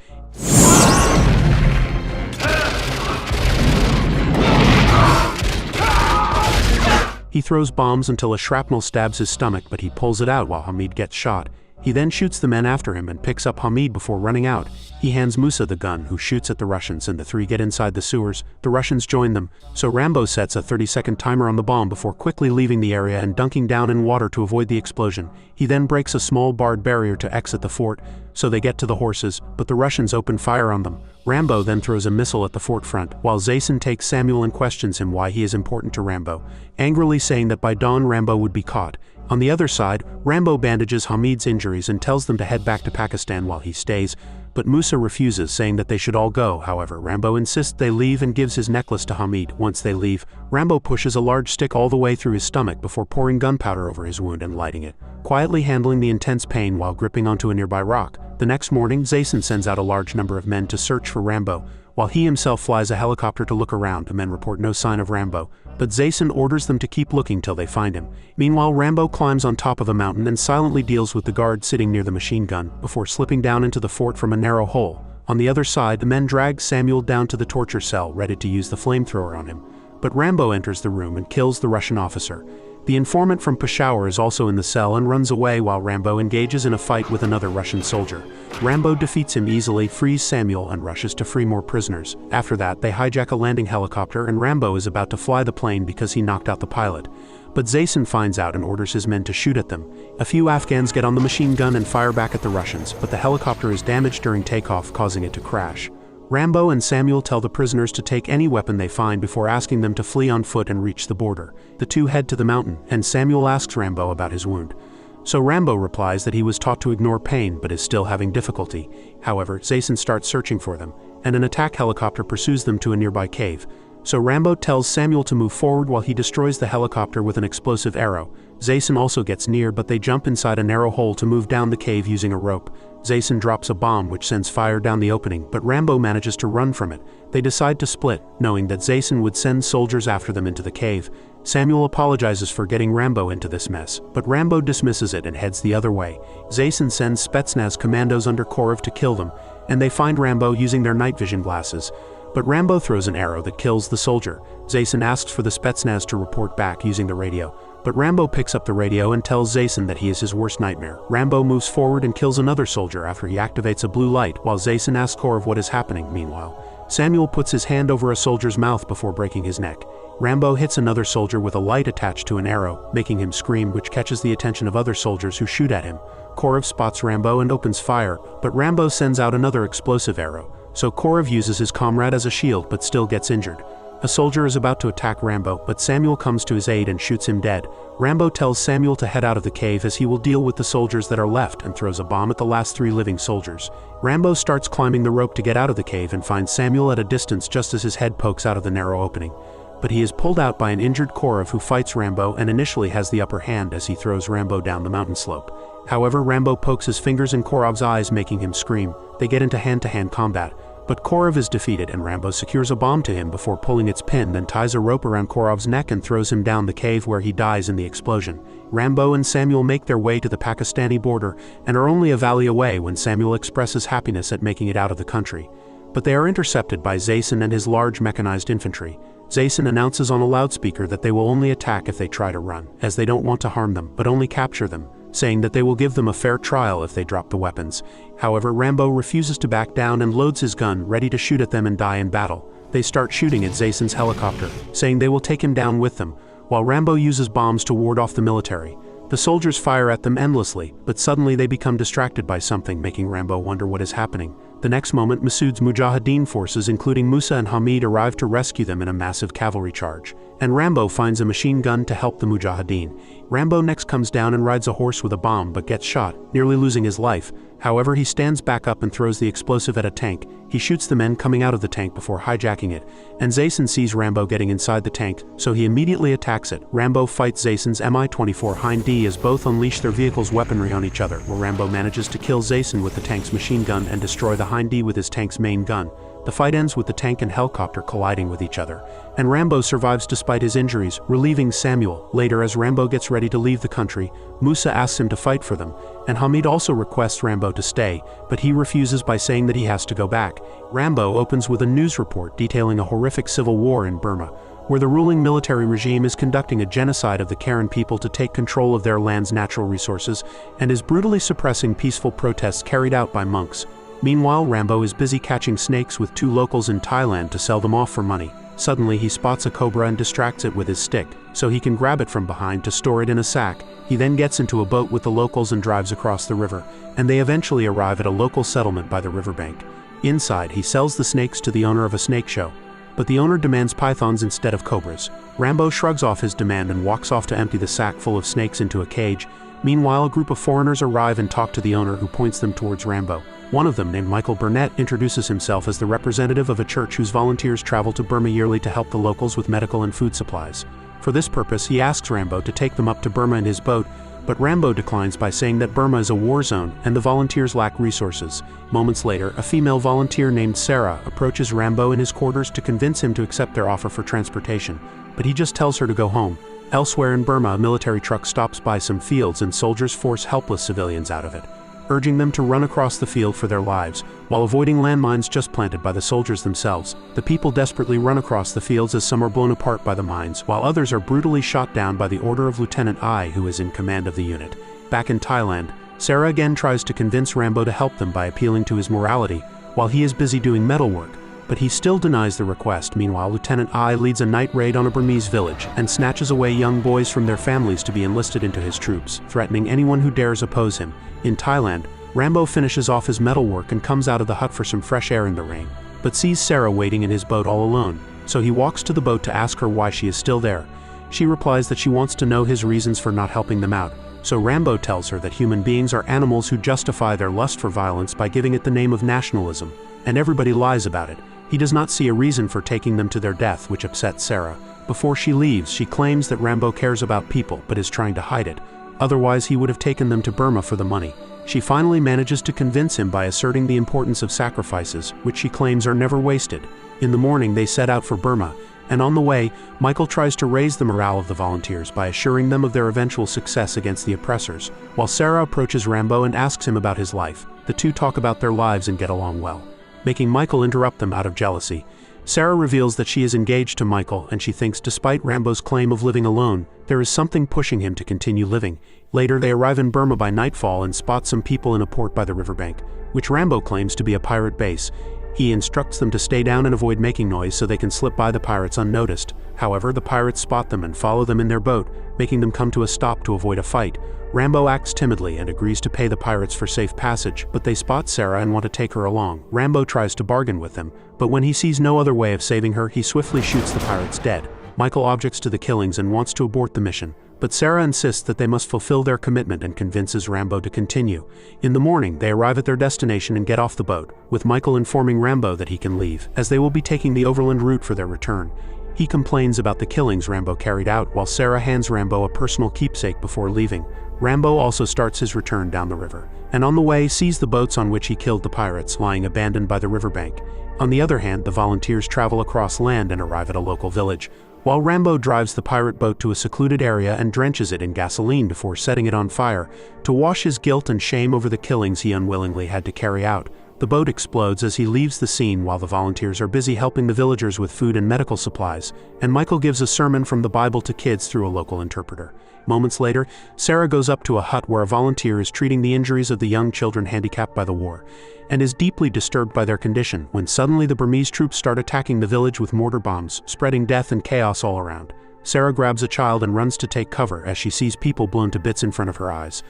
Speaker 1: He throws bombs until a shrapnel stabs his stomach, but he pulls it out while Hamid gets shot. He then shoots the men after him and picks up Hamid before running out. He hands Musa the gun, who shoots at the Russians, and the 3 get inside the sewers. The Russians join them, so Rambo sets a 30-second timer on the bomb before quickly leaving the area and dunking down in water to avoid the explosion. He then breaks a small barred barrier to exit the fort, so they get to the horses, but the Russians open fire on them. Rambo then throws a missile at the fort front, while Zayson takes Samuel and questions him why he is important to Rambo, angrily saying that by dawn Rambo would be caught. On the other side, Rambo bandages Hamid's injuries and tells them to head back to Pakistan while he stays, but Musa refuses, saying that they should all go. However, Rambo insists they leave and gives his necklace to Hamid. Once they leave, Rambo pushes a large stick all the way through his stomach before pouring gunpowder over his wound and lighting it, quietly handling the intense pain while gripping onto a nearby rock. The next morning, Zayson sends out a large number of men to search for Rambo, while he himself flies a helicopter to look around. The men report no sign of Rambo, but Zayson orders them to keep looking till they find him. Meanwhile, Rambo climbs on top of a mountain and silently deals with the guard sitting near the machine gun, before slipping down into the fort from a narrow hole. On the other side, the men drag Samuel down to the torture cell, ready to use the flamethrower on him. But Rambo enters the room and kills the Russian officer. The informant from Peshawar is also in the cell and runs away while Rambo engages in a fight with another Russian soldier. Rambo defeats him easily, frees Samuel, and rushes to free more prisoners. After that, they hijack a landing helicopter, and Rambo is about to fly the plane because he knocked out the pilot. But Zayson finds out and orders his men to shoot at them. A few Afghans get on the machine gun and fire back at the Russians, but the helicopter is damaged during takeoff, causing it to crash. Rambo and Samuel tell the prisoners to take any weapon they find before asking them to flee on foot and reach the border. The 2 head to the mountain, and Samuel asks Rambo about his wound. So Rambo replies that he was taught to ignore pain but is still having difficulty. However, Zayson starts searching for them, and an attack helicopter pursues them to a nearby cave. So Rambo tells Samuel to move forward while he destroys the helicopter with an explosive arrow. Zayson also gets near, but they jump inside a narrow hole to move down the cave using a rope. Zayson drops a bomb which sends fire down the opening, but Rambo manages to run from it. They decide to split, knowing that Zayson would send soldiers after them into the cave. Samuel apologizes for getting Rambo into this mess, but Rambo dismisses it and heads the other way. Zayson sends Spetsnaz commandos under Korov to kill them, and they find Rambo using their night vision glasses. But Rambo throws an arrow that kills the soldier. Zayson asks for the Spetsnaz to report back using the radio, but Rambo picks up the radio and tells Zayson that he is his worst nightmare. Rambo moves forward and kills another soldier after he activates a blue light, while Zayson asks Korov what is happening. Meanwhile, Samuel puts his hand over a soldier's mouth before breaking his neck. Rambo hits another soldier with a light attached to an arrow, making him scream, which catches the attention of other soldiers who shoot at him. Korov spots Rambo and opens fire, but Rambo sends out another explosive arrow, so Korov uses his comrade as a shield but still gets injured. A soldier is about to attack Rambo, but Samuel comes to his aid and shoots him dead. Rambo tells Samuel to head out of the cave as he will deal with the soldiers that are left, and throws a bomb at the last 3 living soldiers. Rambo starts climbing the rope to get out of the cave and finds Samuel at a distance just as his head pokes out of the narrow opening. but he is pulled out by an injured Korov who fights Rambo and initially has the upper hand as he throws Rambo down the mountain slope. However, Rambo pokes his fingers in Korov's eyes, making him scream. They get into hand-to-hand combat, but Korov is defeated and Rambo secures a bomb to him before pulling its pin, then ties a rope around Korov's neck and throws him down the cave where he dies in the explosion. Rambo and Samuel make their way to the Pakistani border and are only a valley away when Samuel expresses happiness at making it out of the country. But they are intercepted by Zayson and his large mechanized infantry. Zayson announces on a loudspeaker that they will only attack if they try to run, as they don't want to harm them, but only capture them, saying that they will give them a fair trial if they drop the weapons. However, Rambo refuses to back down and loads his gun, ready to shoot at them and die in battle. They start shooting at Zayson's helicopter, saying they will take him down with them, while Rambo uses bombs to ward off the military. The soldiers fire at them endlessly, but suddenly they become distracted by something, making Rambo wonder what is happening. The next moment, Masood's Mujahideen forces, including Musa and Hamid, arrive to rescue them in a massive cavalry charge, and Rambo finds a machine gun to help the Mujahideen. Rambo next comes down and rides a horse with a bomb but gets shot, nearly losing his life. However, he stands back up and throws the explosive at a tank. He shoots the men coming out of the tank before hijacking it, and Zayson sees Rambo getting inside the tank, so he immediately attacks it. Rambo fights Zayson's Mi-24 Hind D as both unleash their vehicles' weaponry on each other, where Rambo manages to kill Zayson with the tank's machine gun and destroy the Hind D with his tank's main gun. The fight ends with the tank and helicopter colliding with each other, and Rambo survives despite his injuries, relieving Samuel. Later, as Rambo gets ready to leave the country, Musa asks him to fight for them, and Hamid also requests Rambo to stay, but he refuses by saying that he has to go back. Rambo opens with a news report detailing a horrific civil war in Burma, where the ruling military regime is conducting a genocide of the Karen people to take control of their land's natural resources and is brutally suppressing peaceful protests carried out by monks. Meanwhile, Rambo is busy catching snakes with two locals in Thailand to sell them off for money. Suddenly, he spots a cobra and distracts it with his stick, so he can grab it from behind to store it in a sack. He then gets into a boat with the locals and drives across the river, and they eventually arrive at a local settlement by the riverbank. Inside, he sells the snakes to the owner of a snake show, but the owner demands pythons instead of cobras. Rambo shrugs off his demand and walks off to empty the sack full of snakes into a cage. Meanwhile, a group of foreigners arrive and talk to the owner, who points them towards Rambo. One of them, named Michael Burnett, introduces himself as the representative of a church whose volunteers travel to Burma yearly to help the locals with medical and food supplies. For this purpose, he asks Rambo to take them up to Burma in his boat, but Rambo declines by saying that Burma is a war zone and the volunteers lack resources. Moments later, a female volunteer named Sarah approaches Rambo in his quarters to convince him to accept their offer for transportation, but he just tells her to go home. Elsewhere in Burma, a military truck stops by some fields and soldiers force helpless civilians out of it, urging them to run across the field for their lives, while avoiding landmines just planted by the soldiers themselves. The people desperately run across the fields as some are blown apart by the mines, while others are brutally shot down by the order of Lieutenant I, who is in command of the unit. Back in Thailand, Sarah again tries to convince Rambo to help them by appealing to his morality, while he is busy doing metal work, but he still denies the request. Meanwhile, Lieutenant I leads a night raid on a Burmese village and snatches away young boys from their families to be enlisted into his troops, threatening anyone who dares oppose him. In Thailand, Rambo finishes off his metal work and comes out of the hut for some fresh air in the rain, but sees Sarah waiting in his boat all alone, so he walks to the boat to ask her why she is still there. She replies that she wants to know his reasons for not helping them out, so Rambo tells her that human beings are animals who justify their lust for violence by giving it the name of nationalism, and everybody lies about it. He does not see a reason for taking them to their death, which upsets Sarah. Before she leaves, she claims that Rambo cares about people but is trying to hide it. Otherwise, he would have taken them to Burma for the money. She finally manages to convince him by asserting the importance of sacrifices, which she claims are never wasted. In the morning, they set out for Burma, and on the way, Michael tries to raise the morale of the volunteers by assuring them of their eventual success against the oppressors, while Sarah approaches Rambo and asks him about his life. The two talk about their lives and get along well, making Michael interrupt them out of jealousy. Sarah reveals that she is engaged to Michael, and she thinks despite Rambo's claim of living alone, there is something pushing him to continue living. Later, they arrive in Burma by nightfall and spot some people in a port by the riverbank, which Rambo claims to be a pirate base. He instructs them to stay down and avoid making noise so they can slip by the pirates unnoticed. However, the pirates spot them and follow them in their boat, making them come to a stop to avoid a fight. Rambo acts timidly and agrees to pay the pirates for safe passage, but they spot Sarah and want to take her along. Rambo tries to bargain with them, but when he sees no other way of saving her, he swiftly shoots the pirates dead. Michael objects to the killings and wants to abort the mission, but Sarah insists that they must fulfill their commitment and convinces Rambo to continue. In the morning, they arrive at their destination and get off the boat, with Michael informing Rambo that he can leave, as they will be taking the overland route for their return. He complains about the killings Rambo carried out while Sarah hands Rambo a personal keepsake before leaving. Rambo also starts his return down the river, and on the way sees the boats on which he killed the pirates lying abandoned by the riverbank. On the other hand, the volunteers travel across land and arrive at a local village, while Rambo drives the pirate boat to a secluded area and drenches it in gasoline before setting it on fire, to wash his guilt and shame over the killings he unwillingly had to carry out. The boat explodes as he leaves the scene while the volunteers are busy helping the villagers with food and medical supplies, and Michael gives a sermon from the Bible to kids through a local interpreter. Moments later, Sarah goes up to a hut where a volunteer is treating the injuries of the young children handicapped by the war, and is deeply disturbed by their condition when suddenly the Burmese troops start attacking the village with mortar bombs, spreading death and chaos all around. Sarah grabs a child and runs to take cover as she sees people blown to bits in front of her eyes.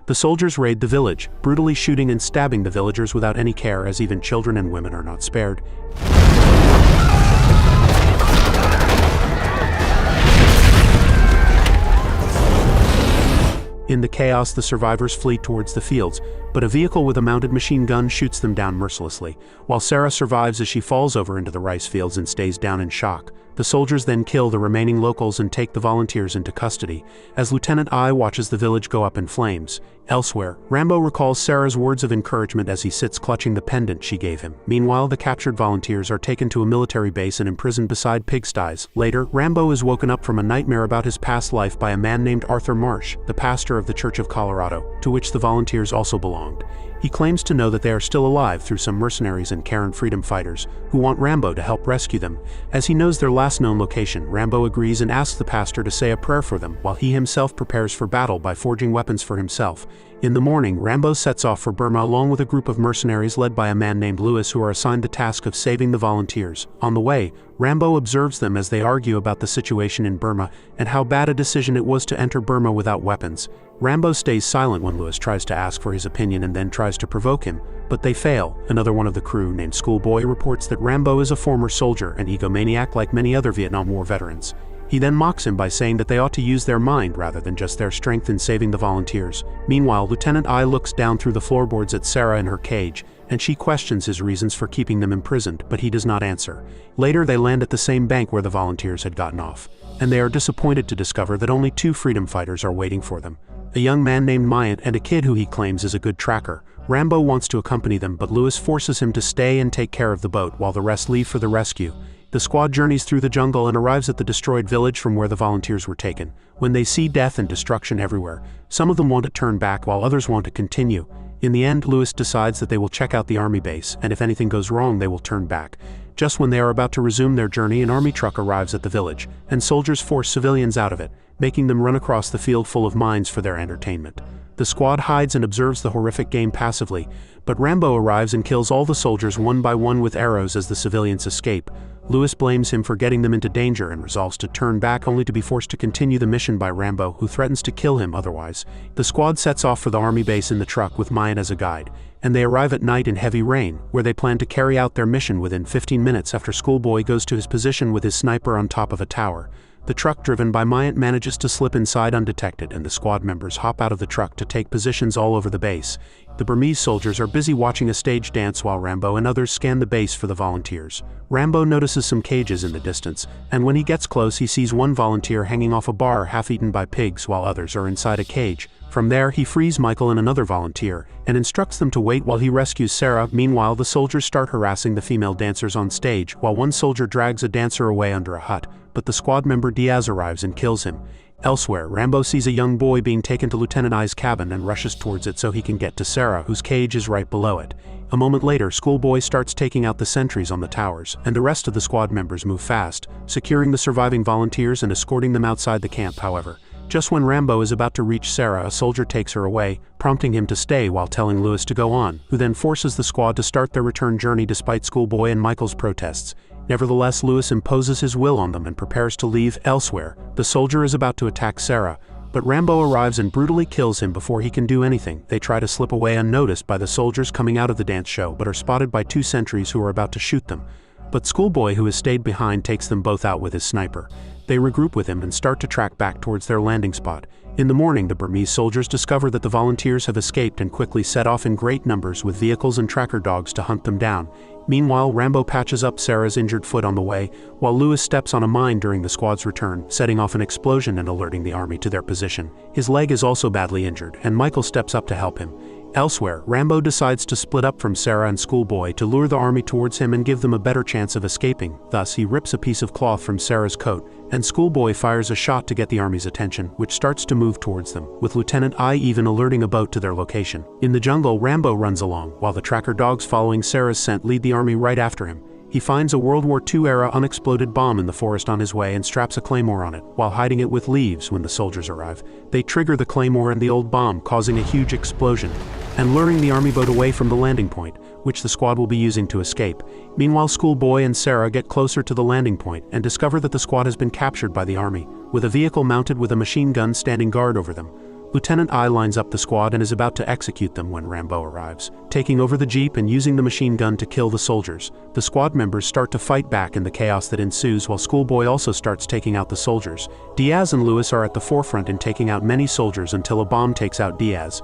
Speaker 1: The soldiers raid the village, brutally shooting and stabbing the villagers without any care, as even children and women are not spared. In the chaos, the survivors flee towards the fields, but a vehicle with a mounted machine gun shoots them down mercilessly, while Sarah survives as she falls over into the rice fields and stays down in shock. The soldiers then kill the remaining locals and take the volunteers into custody, as Lieutenant I watches the village go up in flames. Elsewhere, Rambo recalls Sarah's words of encouragement as he sits clutching the pendant she gave him. Meanwhile, the captured volunteers are taken to a military base and imprisoned beside pigsties. Later, Rambo is woken up from a nightmare about his past life by a man named Arthur Marsh, the pastor of the Church of Colorado, to which the volunteers also belonged. He claims to know that they are still alive through some mercenaries and Karen freedom fighters, who want Rambo to help rescue them. As he knows their last known location, Rambo agrees and asks the pastor to say a prayer for them, while he himself prepares for battle by forging weapons for himself. In the morning, Rambo sets off for Burma along with a group of mercenaries led by a man named Lewis, who are assigned the task of saving the volunteers. On the way, Rambo observes them as they argue about the situation in Burma and how bad a decision it was to enter Burma without weapons. Rambo stays silent when Lewis tries to ask for his opinion and then tries to provoke him, but they fail. Another one of the crew, named Schoolboy, reports that Rambo is a former soldier, an egomaniac like many other Vietnam War veterans. He then mocks him by saying that they ought to use their mind rather than just their strength in saving the volunteers. Meanwhile, Lieutenant I looks down through the floorboards at Sarah in her cage, and she questions his reasons for keeping them imprisoned, but he does not answer. Later, they land at the same bank where the volunteers had gotten off, and they are disappointed to discover that only 2 freedom fighters are waiting for them, a young man named Myant and a kid who he claims is a good tracker. Rambo wants to accompany them, but Lewis forces him to stay and take care of the boat while the rest leave for the rescue. The squad journeys through the jungle and arrives at the destroyed village from where the volunteers were taken. When they see death and destruction everywhere, some of them want to turn back while others want to continue. In the end, Lewis decides that they will check out the army base, and if anything goes wrong, they will turn back. Just when they are about to resume their journey, an army truck arrives at the village, and soldiers force civilians out of it, making them run across the field full of mines for their entertainment. The squad hides and observes the horrific game passively, but Rambo arrives and kills all the soldiers one by one with arrows as the civilians escape. Lewis blames him for getting them into danger and resolves to turn back, only to be forced to continue the mission by Rambo, who threatens to kill him otherwise. The squad sets off for the army base in the truck with Myant as a guide, and they arrive at night in heavy rain, where they plan to carry out their mission within 15 minutes after Schoolboy goes to his position with his sniper on top of a tower. The truck driven by Myant manages to slip inside undetected, and the squad members hop out of the truck to take positions all over the base. The Burmese soldiers are busy watching a stage dance while Rambo and others scan the base for the volunteers. Rambo notices some cages in the distance, and when he gets close he sees one volunteer hanging off a bar half-eaten by pigs while others are inside a cage. From there, he frees Michael and another volunteer, and instructs them to wait while he rescues Sarah. Meanwhile, the soldiers start harassing the female dancers on stage, while one soldier drags a dancer away under a hut, but the squad member Diaz arrives and kills him. Elsewhere, Rambo sees a young boy being taken to Lieutenant I's cabin and rushes towards it so he can get to Sarah, whose cage is right below it. A moment later, Schoolboy starts taking out the sentries on the towers, and the rest of the squad members move fast, securing the surviving volunteers and escorting them outside the camp. However, just when Rambo is about to reach Sarah, a soldier takes her away, prompting him to stay while telling Lewis to go on, who then forces the squad to start their return journey despite Schoolboy and Michael's protests. Nevertheless, Lewis imposes his will on them and prepares to leave. Elsewhere, the soldier is about to attack Sarah, but Rambo arrives and brutally kills him before he can do anything. They try to slip away unnoticed by the soldiers coming out of the dance show, but are spotted by 2 sentries who are about to shoot them. But Schoolboy, who has stayed behind, takes them both out with his sniper. They regroup with him and start to track back towards their landing spot. In the morning, the Burmese soldiers discover that the volunteers have escaped and quickly set off in great numbers with vehicles and tracker dogs to hunt them down. Meanwhile, Rambo patches up Sarah's injured foot on the way, while Lewis steps on a mine during the squad's return, setting off an explosion and alerting the army to their position. His leg is also badly injured, and Michael steps up to help him. Elsewhere, Rambo decides to split up from Sarah and Schoolboy to lure the army towards him and give them a better chance of escaping. Thus, he rips a piece of cloth from Sarah's coat, and Schoolboy fires a shot to get the army's attention, which starts to move towards them, with Lieutenant I even alerting a boat to their location. In the jungle, Rambo runs along, while the tracker dogs following Sarah's scent lead the army right after him. He finds a World War II-era unexploded bomb in the forest on his way and straps a claymore on it, while hiding it with leaves when the soldiers arrive. They trigger the claymore and the old bomb, causing a huge explosion, and luring the army boat away from the landing point, which the squad will be using to escape. Meanwhile, Schoolboy and Sarah get closer to the landing point and discover that the squad has been captured by the army, with a vehicle mounted with a machine gun standing guard over them. Lieutenant I lines up the squad and is about to execute them when Rambo arrives, taking over the jeep and using the machine gun to kill the soldiers. The squad members start to fight back in the chaos that ensues, while Schoolboy also starts taking out the soldiers. Diaz and Lewis are at the forefront in taking out many soldiers until a bomb takes out Diaz.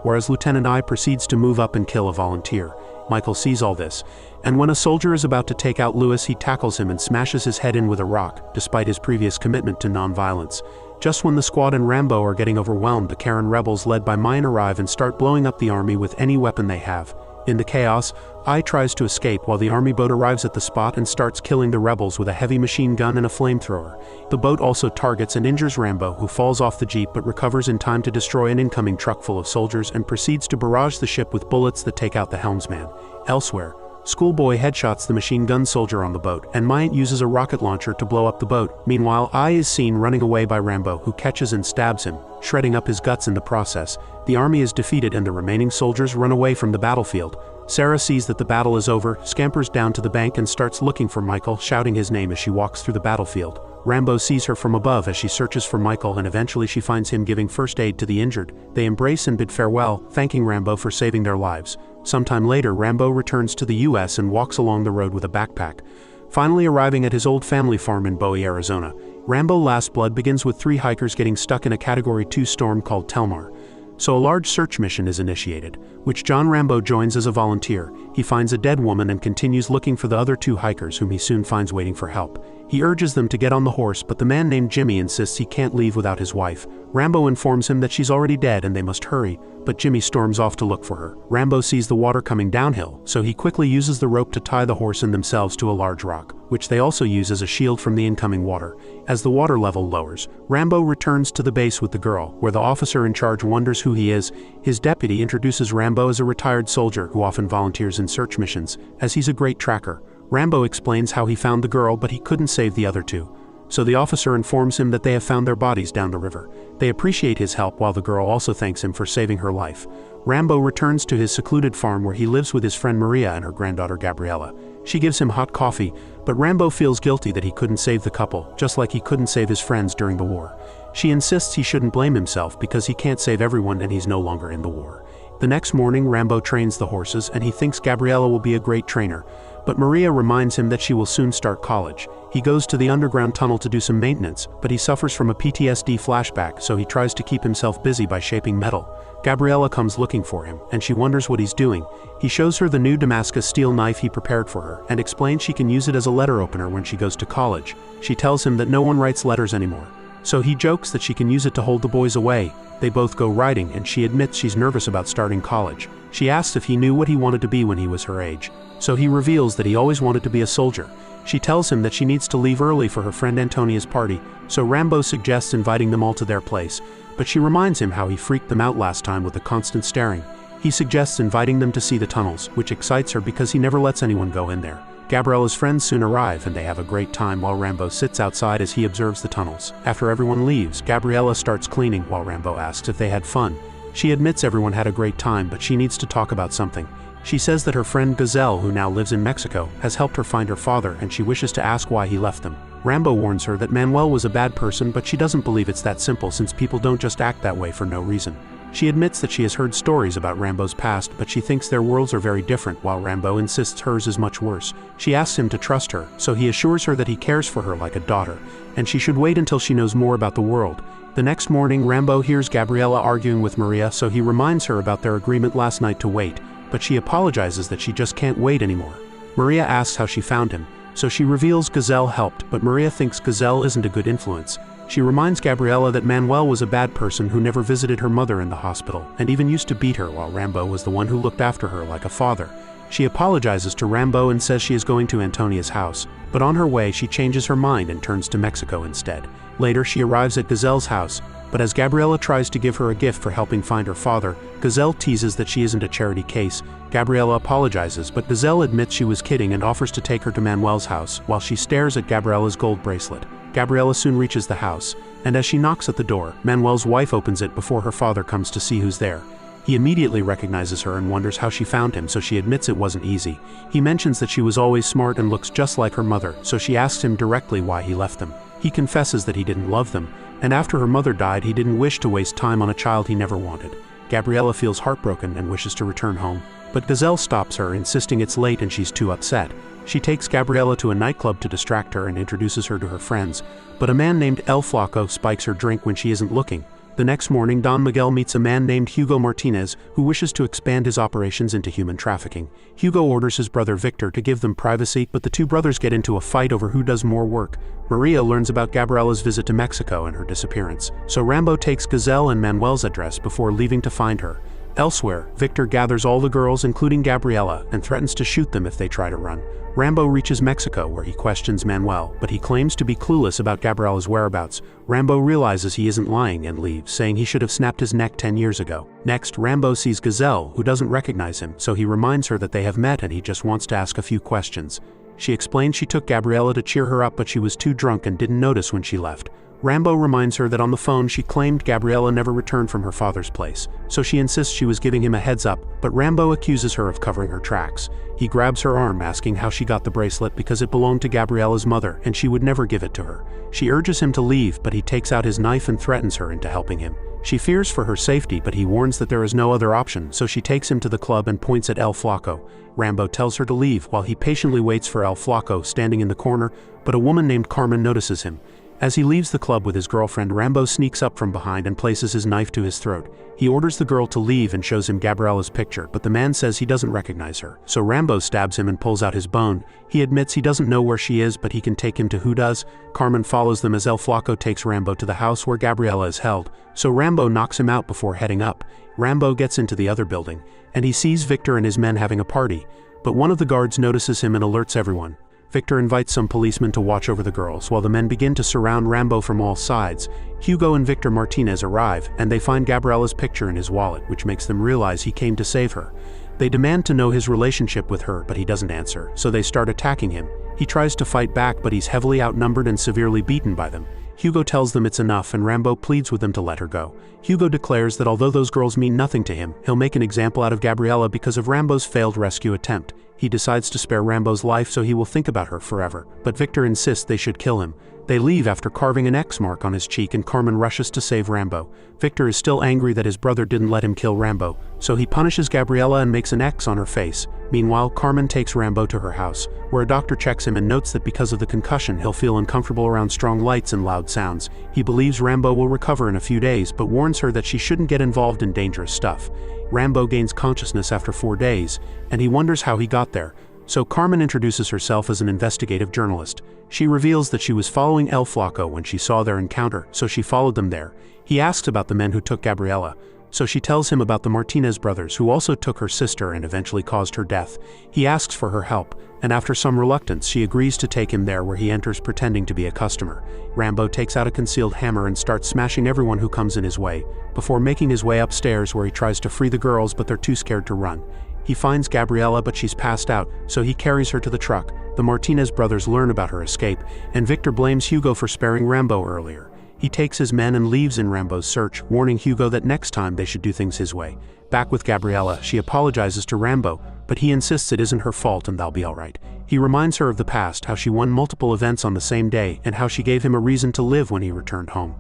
Speaker 1: Whereas Lieutenant I proceeds to move up and kill a volunteer. Michael sees all this, and when a soldier is about to take out Lewis, he tackles him and smashes his head in with a rock, despite his previous commitment to non-violence. Just when the squad and Rambo are getting overwhelmed, the Karen rebels led by Mine arrive and start blowing up the army with any weapon they have. In the chaos, I tries to escape while the army boat arrives at the spot and starts killing the rebels with a heavy machine gun and a flamethrower. The boat also targets and injures Rambo, who falls off the jeep but recovers in time to destroy an incoming truck full of soldiers and proceeds to barrage the ship with bullets that take out the helmsman. Elsewhere, Schoolboy headshots the machine gun soldier on the boat, and Mine uses a rocket launcher to blow up the boat. Meanwhile, I is seen running away by Rambo, who catches and stabs him, shredding up his guts in the process. The army is defeated and the remaining soldiers run away from the battlefield. Sarah sees that the battle is over, scampers down to the bank and starts looking for Michael, shouting his name as she walks through the battlefield. Rambo sees her from above as she searches for Michael, and eventually she finds him giving first aid to the injured. They embrace and bid farewell, thanking Rambo for saving their lives. Sometime later, Rambo returns to the US and walks along the road with a backpack. Finally arriving at his old family farm in Bowie, Arizona, Rambo Last Blood begins with 3 hikers getting stuck in a Category 2 storm called Telmar. So a large search mission is initiated, which John Rambo joins as a volunteer. He finds a dead woman and continues looking for the other 2 hikers, whom he soon finds waiting for help. He urges them to get on the horse, but the man named Jimmy insists he can't leave without his wife. Rambo informs him that she's already dead and they must hurry, but Jimmy storms off to look for her. Rambo sees the water coming downhill, so he quickly uses the rope to tie the horse and themselves to a large rock, which they also use as a shield from the incoming water. As the water level lowers, Rambo returns to the base with the girl, where the officer in charge wonders who he is. His deputy introduces Rambo as a retired soldier who often volunteers in search missions, as he's a great tracker. Rambo explains how he found the girl, but he couldn't save the other 2. So the officer informs him that they have found their bodies down the river. They appreciate his help, while the girl also thanks him for saving her life. Rambo returns to his secluded farm where he lives with his friend Maria and her granddaughter Gabriella. She gives him hot coffee, but Rambo feels guilty that he couldn't save the couple, just like he couldn't save his friends during the war. She insists he shouldn't blame himself because he can't save everyone and he's no longer in the war. The next morning, Rambo trains the horses and he thinks Gabriella will be a great trainer, but Maria reminds him that she will soon start college. He goes to the underground tunnel to do some maintenance, but he suffers from a PTSD flashback, so he tries to keep himself busy by shaping metal. Gabriella comes looking for him, and she wonders what he's doing. He shows her the new Damascus steel knife he prepared for her, and explains she can use it as a letter opener when she goes to college. She tells him that no one writes letters anymore, so he jokes that she can use it to hold the boys away. They both go riding, and she admits she's nervous about starting college. She asks if he knew what he wanted to be when he was her age, so he reveals that he always wanted to be a soldier. She tells him that she needs to leave early for her friend Antonia's party, so Rambo suggests inviting them all to their place, but she reminds him how he freaked them out last time with the constant staring. He suggests inviting them to see the tunnels, which excites her because he never lets anyone go in there. Gabriella's friends soon arrive and they have a great time while Rambo sits outside as he observes the tunnels. After everyone leaves, Gabriella starts cleaning while Rambo asks if they had fun. She admits everyone had a great time, but she needs to talk about something. She says that her friend Gazelle, who now lives in Mexico, has helped her find her father and she wishes to ask why he left them. Rambo warns her that Manuel was a bad person, but she doesn't believe it's that simple since people don't just act that way for no reason. She admits that she has heard stories about Rambo's past, but she thinks their worlds are very different, while Rambo insists hers is much worse. She asks him to trust her, so he assures her that he cares for her like a daughter, and she should wait until she knows more about the world. The next morning, Rambo hears Gabriella arguing with Maria, so he reminds her about their agreement last night to wait, but she apologizes that she just can't wait anymore. Maria asks how she found him, so she reveals Gazelle helped, but Maria thinks Gazelle isn't a good influence. She reminds Gabriella that Manuel was a bad person who never visited her mother in the hospital, and even used to beat her, while Rambo was the one who looked after her like a father. She apologizes to Rambo and says she is going to Antonia's house, but on her way she changes her mind and turns to Mexico instead. Later she arrives at Gazelle's house, but as Gabriella tries to give her a gift for helping find her father, Gazelle teases that she isn't a charity case. Gabriella apologizes, but Gazelle admits she was kidding and offers to take her to Manuel's house, while she stares at Gabriella's gold bracelet. Gabriella soon reaches the house, and as she knocks at the door, Manuel's wife opens it before her father comes to see who's there. He immediately recognizes her and wonders how she found him, so she admits it wasn't easy. He mentions that she was always smart and looks just like her mother, so she asks him directly why he left them. He confesses that he didn't love them, and after her mother died he didn't wish to waste time on a child he never wanted. Gabriella feels heartbroken and wishes to return home, but Gazelle stops her, insisting it's late and she's too upset. She takes Gabriella to a nightclub to distract her and introduces her to her friends, but a man named El Flaco spikes her drink when she isn't looking. The next morning, Don Miguel meets a man named Hugo Martinez who wishes to expand his operations into human trafficking. Hugo orders his brother Victor to give them privacy, but the two brothers get into a fight over who does more work. Maria learns about Gabriella's visit to Mexico and her disappearance, so Rambo takes Gazelle and Manuel's address before leaving to find her. Elsewhere, Victor gathers all the girls, including Gabriella, and threatens to shoot them if they try to run. Rambo reaches Mexico, where he questions Manuel, but he claims to be clueless about Gabriella's whereabouts. Rambo realizes he isn't lying and leaves, saying he should have snapped his neck 10 years ago. Next, Rambo sees Gazelle, who doesn't recognize him, so he reminds her that they have met and he just wants to ask a few questions. She explains she took Gabriella to cheer her up, but she was too drunk and didn't notice when she left. Rambo reminds her that on the phone she claimed Gabriella never returned from her father's place, so she insists she was giving him a heads up, but Rambo accuses her of covering her tracks. He grabs her arm, asking how she got the bracelet because it belonged to Gabriella's mother and she would never give it to her. She urges him to leave, but he takes out his knife and threatens her into helping him. She fears for her safety, but he warns that there is no other option, so she takes him to the club and points at El Flaco. Rambo tells her to leave while he patiently waits for El Flaco standing in the corner, but a woman named Carmen notices him. As he leaves the club with his girlfriend, Rambo sneaks up from behind and places his knife to his throat. He orders the girl to leave and shows him Gabriella's picture, but the man says he doesn't recognize her, so Rambo stabs him and pulls out his bone. He admits he doesn't know where she is, but he can take him to who does. Carmen follows them as El Flaco takes Rambo to the house where Gabriella is held, so Rambo knocks him out before heading up. Rambo gets into the other building, and he sees Victor and his men having a party, but one of the guards notices him and alerts everyone. Victor invites some policemen to watch over the girls, while the men begin to surround Rambo from all sides. Hugo and Victor Martinez arrive, and they find Gabriella's picture in his wallet, which makes them realize he came to save her. They demand to know his relationship with her, but he doesn't answer, so they start attacking him. He tries to fight back, but he's heavily outnumbered and severely beaten by them. Hugo tells them it's enough, and Rambo pleads with them to let her go. Hugo declares that although those girls mean nothing to him, he'll make an example out of Gabriella because of Rambo's failed rescue attempt. He decides to spare Rambo's life so he will think about her forever, but Victor insists they should kill him. They leave after carving an X mark on his cheek, and Carmen rushes to save Rambo. Victor is still angry that his brother didn't let him kill Rambo, so he punishes Gabriella and makes an X on her face. Meanwhile, Carmen takes Rambo to her house, where a doctor checks him and notes that because of the concussion he'll feel uncomfortable around strong lights and loud sounds. He believes Rambo will recover in a few days, but warns her that she shouldn't get involved in dangerous stuff. Rambo gains consciousness after 4 days, and he wonders how he got there, so Carmen introduces herself as an investigative journalist. She reveals that she was following El Flaco when she saw their encounter, so she followed them there. He asks about the men who took Gabriella, so she tells him about the Martinez brothers who also took her sister and eventually caused her death. He asks for her help, and after some reluctance she agrees to take him there, where he enters pretending to be a customer. Rambo takes out a concealed hammer and starts smashing everyone who comes in his way, before making his way upstairs where he tries to free the girls, but they're too scared to run. He finds Gabriella, but she's passed out, so he carries her to the truck. The Martinez brothers learn about her escape, and Victor blames Hugo for sparing Rambo earlier. He takes his men and leaves in Rambo's search, warning Hugo that next time they should do things his way. Back with Gabriella, she apologizes to Rambo, but he insists it isn't her fault and they'll be alright. He reminds her of the past, how she won multiple events on the same day, and how she gave him a reason to live when he returned home.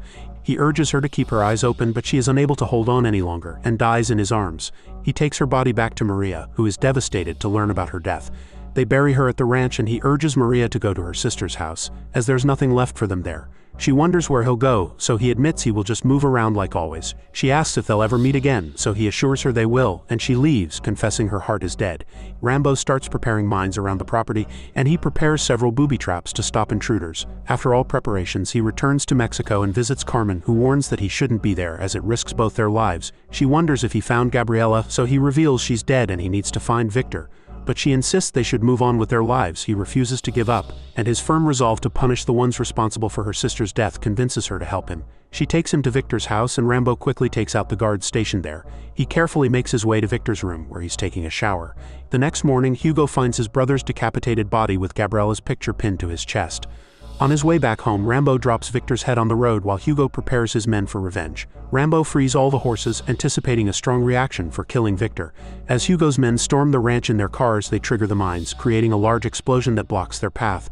Speaker 1: He urges her to keep her eyes open, but she is unable to hold on any longer and dies in his arms. He takes her body back to Maria, who is devastated to learn about her death. They bury her at the ranch and he urges Maria to go to her sister's house, as there's nothing left for them there. She wonders where he'll go, so he admits he will just move around like always. She asks if they'll ever meet again, so he assures her they will, and she leaves, confessing her heart is dead. Rambo starts preparing mines around the property, and he prepares several booby traps to stop intruders. After all preparations, he returns to Mexico and visits Carmen, who warns that he shouldn't be there as it risks both their lives. She wonders if he found Gabriela, so he reveals she's dead and he needs to find Victor. But she insists they should move on with their lives. He refuses to give up, and his firm resolve to punish the ones responsible for her sister's death convinces her to help him. She takes him to Victor's house and Rambo quickly takes out the guards stationed there. He carefully makes his way to Victor's room, where he's taking a shower. The next morning, Hugo finds his brother's decapitated body with Gabriela's picture pinned to his chest. On his way back home, Rambo drops Victor's head on the road while Hugo prepares his men for revenge. Rambo frees all the horses, anticipating a strong reaction for killing Victor. As Hugo's men storm the ranch in their cars, they trigger the mines, creating a large explosion that blocks their path.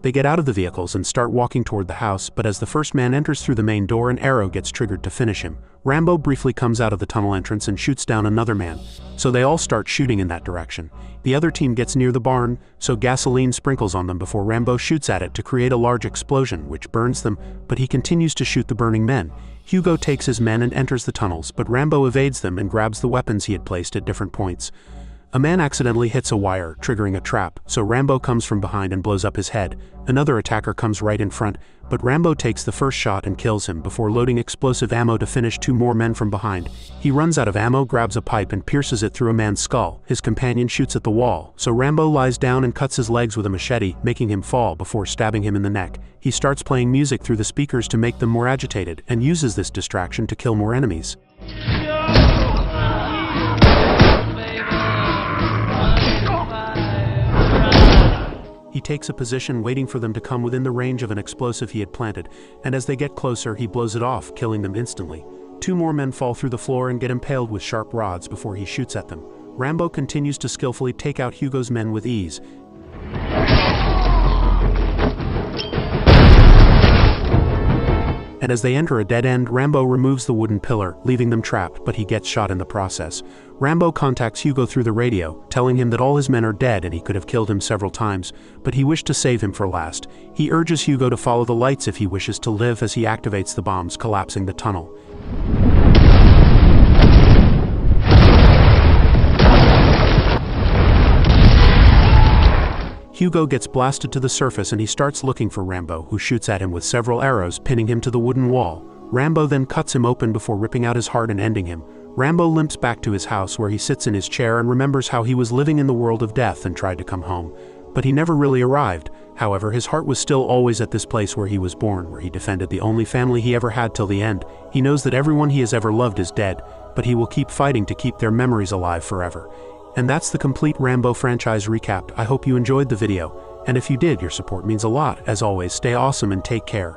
Speaker 1: They get out of the vehicles and start walking toward the house, but as the first man enters through the main door, an arrow gets triggered to finish him. Rambo briefly comes out of the tunnel entrance and shoots down another man, so they all start shooting in that direction. The other team gets near the barn, so gasoline sprinkles on them before Rambo shoots at it to create a large explosion, which burns them, but he continues to shoot the burning men. Hugo takes his men and enters the tunnels, but Rambo evades them and grabs the weapons he had placed at different points. A man accidentally hits a wire, triggering a trap, so Rambo comes from behind and blows up his head. Another attacker comes right in front, but Rambo takes the first shot and kills him before loading explosive ammo to finish two more men from behind. He runs out of ammo, grabs a pipe and pierces it through a man's skull. His companion shoots at the wall, so Rambo lies down and cuts his legs with a machete, making him fall before stabbing him in the neck. He starts playing music through the speakers to make them more agitated, and uses this distraction to kill more enemies. He takes a position waiting for them to come within the range of an explosive he had planted, and as they get closer, he blows it off, killing them instantly. Two more men fall through the floor and get impaled with sharp rods before he shoots at them. Rambo continues to skillfully take out Hugo's men with ease. And as they enter a dead end, Rambo removes the wooden pillar, leaving them trapped, but he gets shot in the process. Rambo contacts Hugo through the radio, telling him that all his men are dead and he could have killed him several times, but he wished to save him for last. He urges Hugo to follow the lights if he wishes to live as he activates the bombs, collapsing the tunnel. Hugo gets blasted to the surface and he starts looking for Rambo, who shoots at him with several arrows, pinning him to the wooden wall. Rambo then cuts him open before ripping out his heart and ending him. Rambo limps back to his house where he sits in his chair and remembers how he was living in the world of death and tried to come home. But he never really arrived. However, his heart was still always at this place where he was born, where he defended the only family he ever had till the end. He knows that everyone he has ever loved is dead, but he will keep fighting to keep their memories alive forever. And that's the complete Rambo franchise recapped. I hope you enjoyed the video, and if you did, your support means a lot. As always, stay awesome and take care.